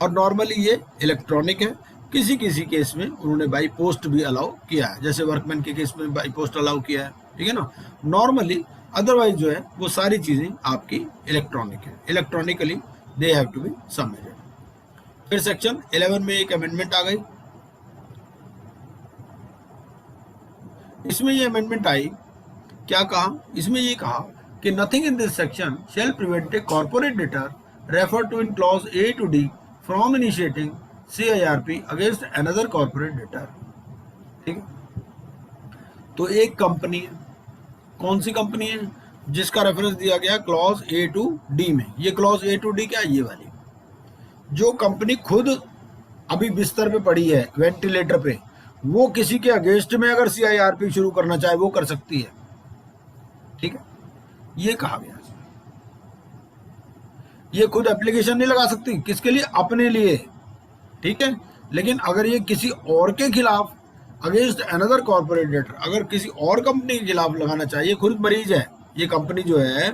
और नॉर्मली ये इलेक्ट्रॉनिक है, किसी किसी केस में उन्होंने बाई पोस्ट भी अलाउ किया है, जैसे वर्कमैन के केस में बाई पोस्ट अलाउ किया है, ठीक है ना। नॉर्मली अदरवाइज जो है वो सारी चीज़ें आपकी इलेक्ट्रॉनिक है, electronically they have to be submitted. फिर सेक्शन 11 में एक अमेंडमेंट आ गई। इसमें ये अमेंडमेंट आई, क्या कहा, इसमें ये कहा कि nothing in this section shall prevent a corporate debtor refer to in clause A to D from initiating CIRP against another corporate debtor, ठीक है। तो एक कंपनी है, कौन सी कंपनी है, जिसका रेफरेंस दिया गया क्लॉज A to D में। ये क्लॉज A to D क्या है, ये वाली, जो कंपनी खुद अभी बिस्तर पे पड़ी है, वेंटिलेटर पे, वो किसी के अगेंस्ट में अगर CIRP शुरू करना चाहे वो कर सकती है, ठीक है। ये कहा गया, ये खुद एप्लीकेशन नहीं लगा सकती, किसके लिए, अपने लिए, ठीक है। लेकिन अगर ये किसी और के खिलाफ अगेंस्ट अनदर कॉर्पोरेट डेटर, अगर किसी और कंपनी के खिलाफ लगाना चाहिए, खुद मरीज है, ये कंपनी जो है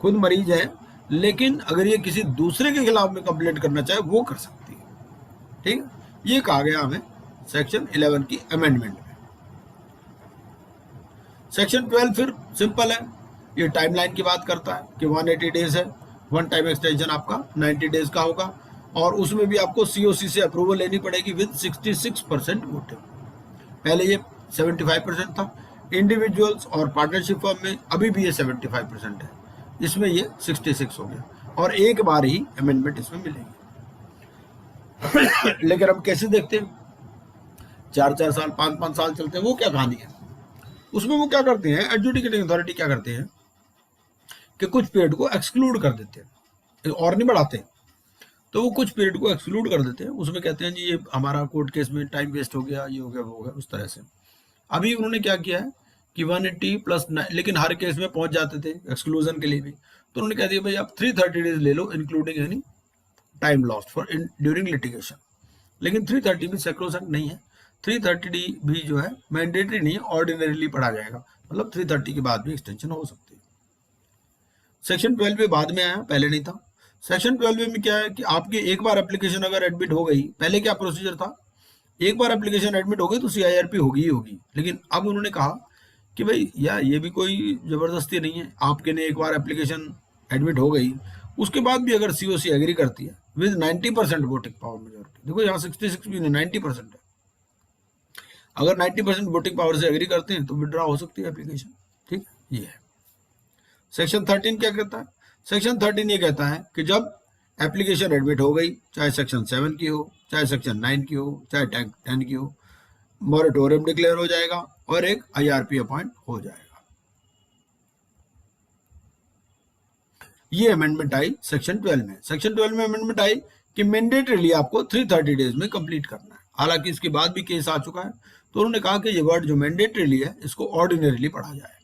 खुद मरीज है, लेकिन अगर ये किसी दूसरे के खिलाफ में कंप्लेंट करना चाहे वो कर सकती है, ठीक है। ये कहा गया हमें सेक्शन 11 की अमेंडमेंट में। सेक्शन 12 फिर सिंपल है, ये टाइमलाइन की बात करता है कि 180 डेज है, वन टाइम एक्सटेंशन आपका 90 डेज का होगा, और उसमें भी आपको COC से अप्रूवल लेनी पड़ेगी विद 66% वोटिंग। पहले ये 75% था, इंडिविजुअल्स और पार्टनरशिप फर्म में अभी भी ये 75% है, इसमें ये 66 हो गया, और एक बार ही अमेंडमेंट इसमें मिलेगी। लेकिन हम कैसे देखते हैं, 4-4 साल 5-5 साल चलते हैं, वो क्या कहानी है। उसमें वो क्या करते हैं, एडजुडिकेटिंग अथॉरिटी क्या करते हैं कि कुछ पीरियड को एक्सक्लूड कर देते हैं और नहीं बढ़ाते, तो वो कुछ पीरियड को एक्सक्लूड कर देते हैं। उसमें कहते हैं जी ये हमारा कोर्ट केस में टाइम वेस्ट हो गया, ये हो गया, वो हो गया, उस तरह से। अभी उन्होंने क्या किया है कि 180 प्लस, लेकिन हर केस में पहुंच जाते थे एक्सक्लूजन के लिए भी, तो उन्होंने कह दिया भाई आप 330 डेज ले लो including any time lost for during litigation. लेकिन 330 भी सैक्रोसैंक्ट नहीं है, 330 भी जो है मैंडेटरी नहीं है, ऑर्डिनरीली पढ़ा जाएगा, मतलब 330 के बाद भी एक्सटेंशन हो सकती है। सेक्शन 12 में बाद में आया, पहले नहीं था। सेक्शन 12 में क्या है कि आपकी एक बार एप्लीकेशन अगर एडमिट हो गई, पहले क्या प्रोसीजर था, एक बार एप्लीकेशन एडमिट हो गई तो CIRP होगी ही होगी, लेकिन अब उन्होंने कहा कि भाई यार ये भी कोई जबरदस्ती नहीं है, आपके ने एक बार एप्लीकेशन एडमिट हो गई, उसके बाद भी अगर COC एग्री करती है विद 90% वोटिंग पावर मेजोरिटी, देखो यहाँ 66 भी नहीं 90% है, अगर 90% वोटिंग पावर से एग्री करते हैं तो विड्रॉ हो सकती है एप्लीकेशन, ठीक है। ये है सेक्शन 13 क्या कहता है, सेक्शन 13 ये कहता है कि जब एप्लीकेशन एडमिट हो गई, चाहे सेक्शन 7 की हो, चाहे सेक्शन 9 की हो, चाहे 10 की हो, मॉरेटोरियम डिक्लेयर हो जाएगा और एक IRP अपॉइंट हो जाएगा। ये अमेंडमेंट आई सेक्शन 12 में। सेक्शन 12 में अमेंडमेंट आई कि मैंडेटरीली आपको 330 डेज में कंप्लीट करना है। हालांकि इसके बाद भी केस आ चुका है, तो उन्होंने कहा कि ये वर्ड जो मैंडेटरीली है इसको ऑर्डिनरीली पढ़ा जाए,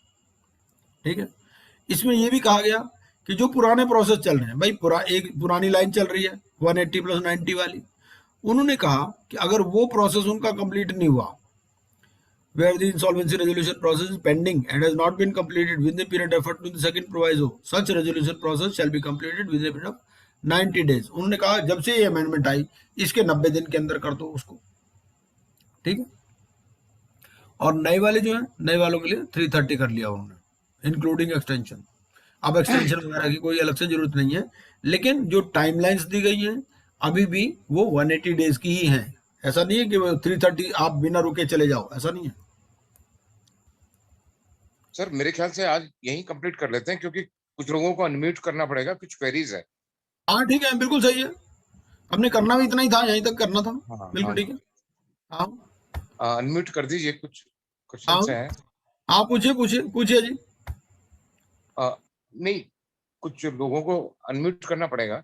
ठीक है। इसमें यह भी कहा गया कि जो पुराने प्रोसेस चल रहे हैं, भाई एक पुरानी लाइन चल रही है 180 प्लस 90 वाली, उन्होंने कहा कि अगर वो प्रोसेस उनका कंप्लीट नहीं हुआ, where the insolvency resolution process is pending and has not been completed within the period referred to the second proviso, such resolution process shall be completed within a period of 90 days। उन्होंने कहा जब से ये amendment आई इसके 90 दिन के अंदर कर दो उसको, ठीक है। और नए वाले जो है, नए वालों के लिए 330 कर लिया उन्होंने इंक्लूडिंग एक्सटेंशन। अब एक्सटेंशन वगैरह की कोई अलग से जरूरत नहीं है, लेकिन जो टाइमलाइंस दी गई है अभी भी वो 180 डेज की ही है, ऐसा नहीं है कि 330 आप बिना रुके चले जाओ, ऐसा नहीं है। सर मेरे ख्याल से आज यही कंप्लीट कर लेते हैं, क्योंकि कुछ लोगों को अनम्यूट करना पड़ेगा, कुछ क्वेरीज है। हाँ ठीक है, बिल्कुल सही है, हमने करना भी इतना ही था, यहीं तक करना था। हाँ, बिल्कुल ठीक है। हाँ अनम्यूट कर दीजिए, कुछ हाँ क्वेश्चन हैं। हाँ, पूछिए पूछिए पूछिए जी। नहीं, कुछ लोगों को अनम्यूट करना पड़ेगा।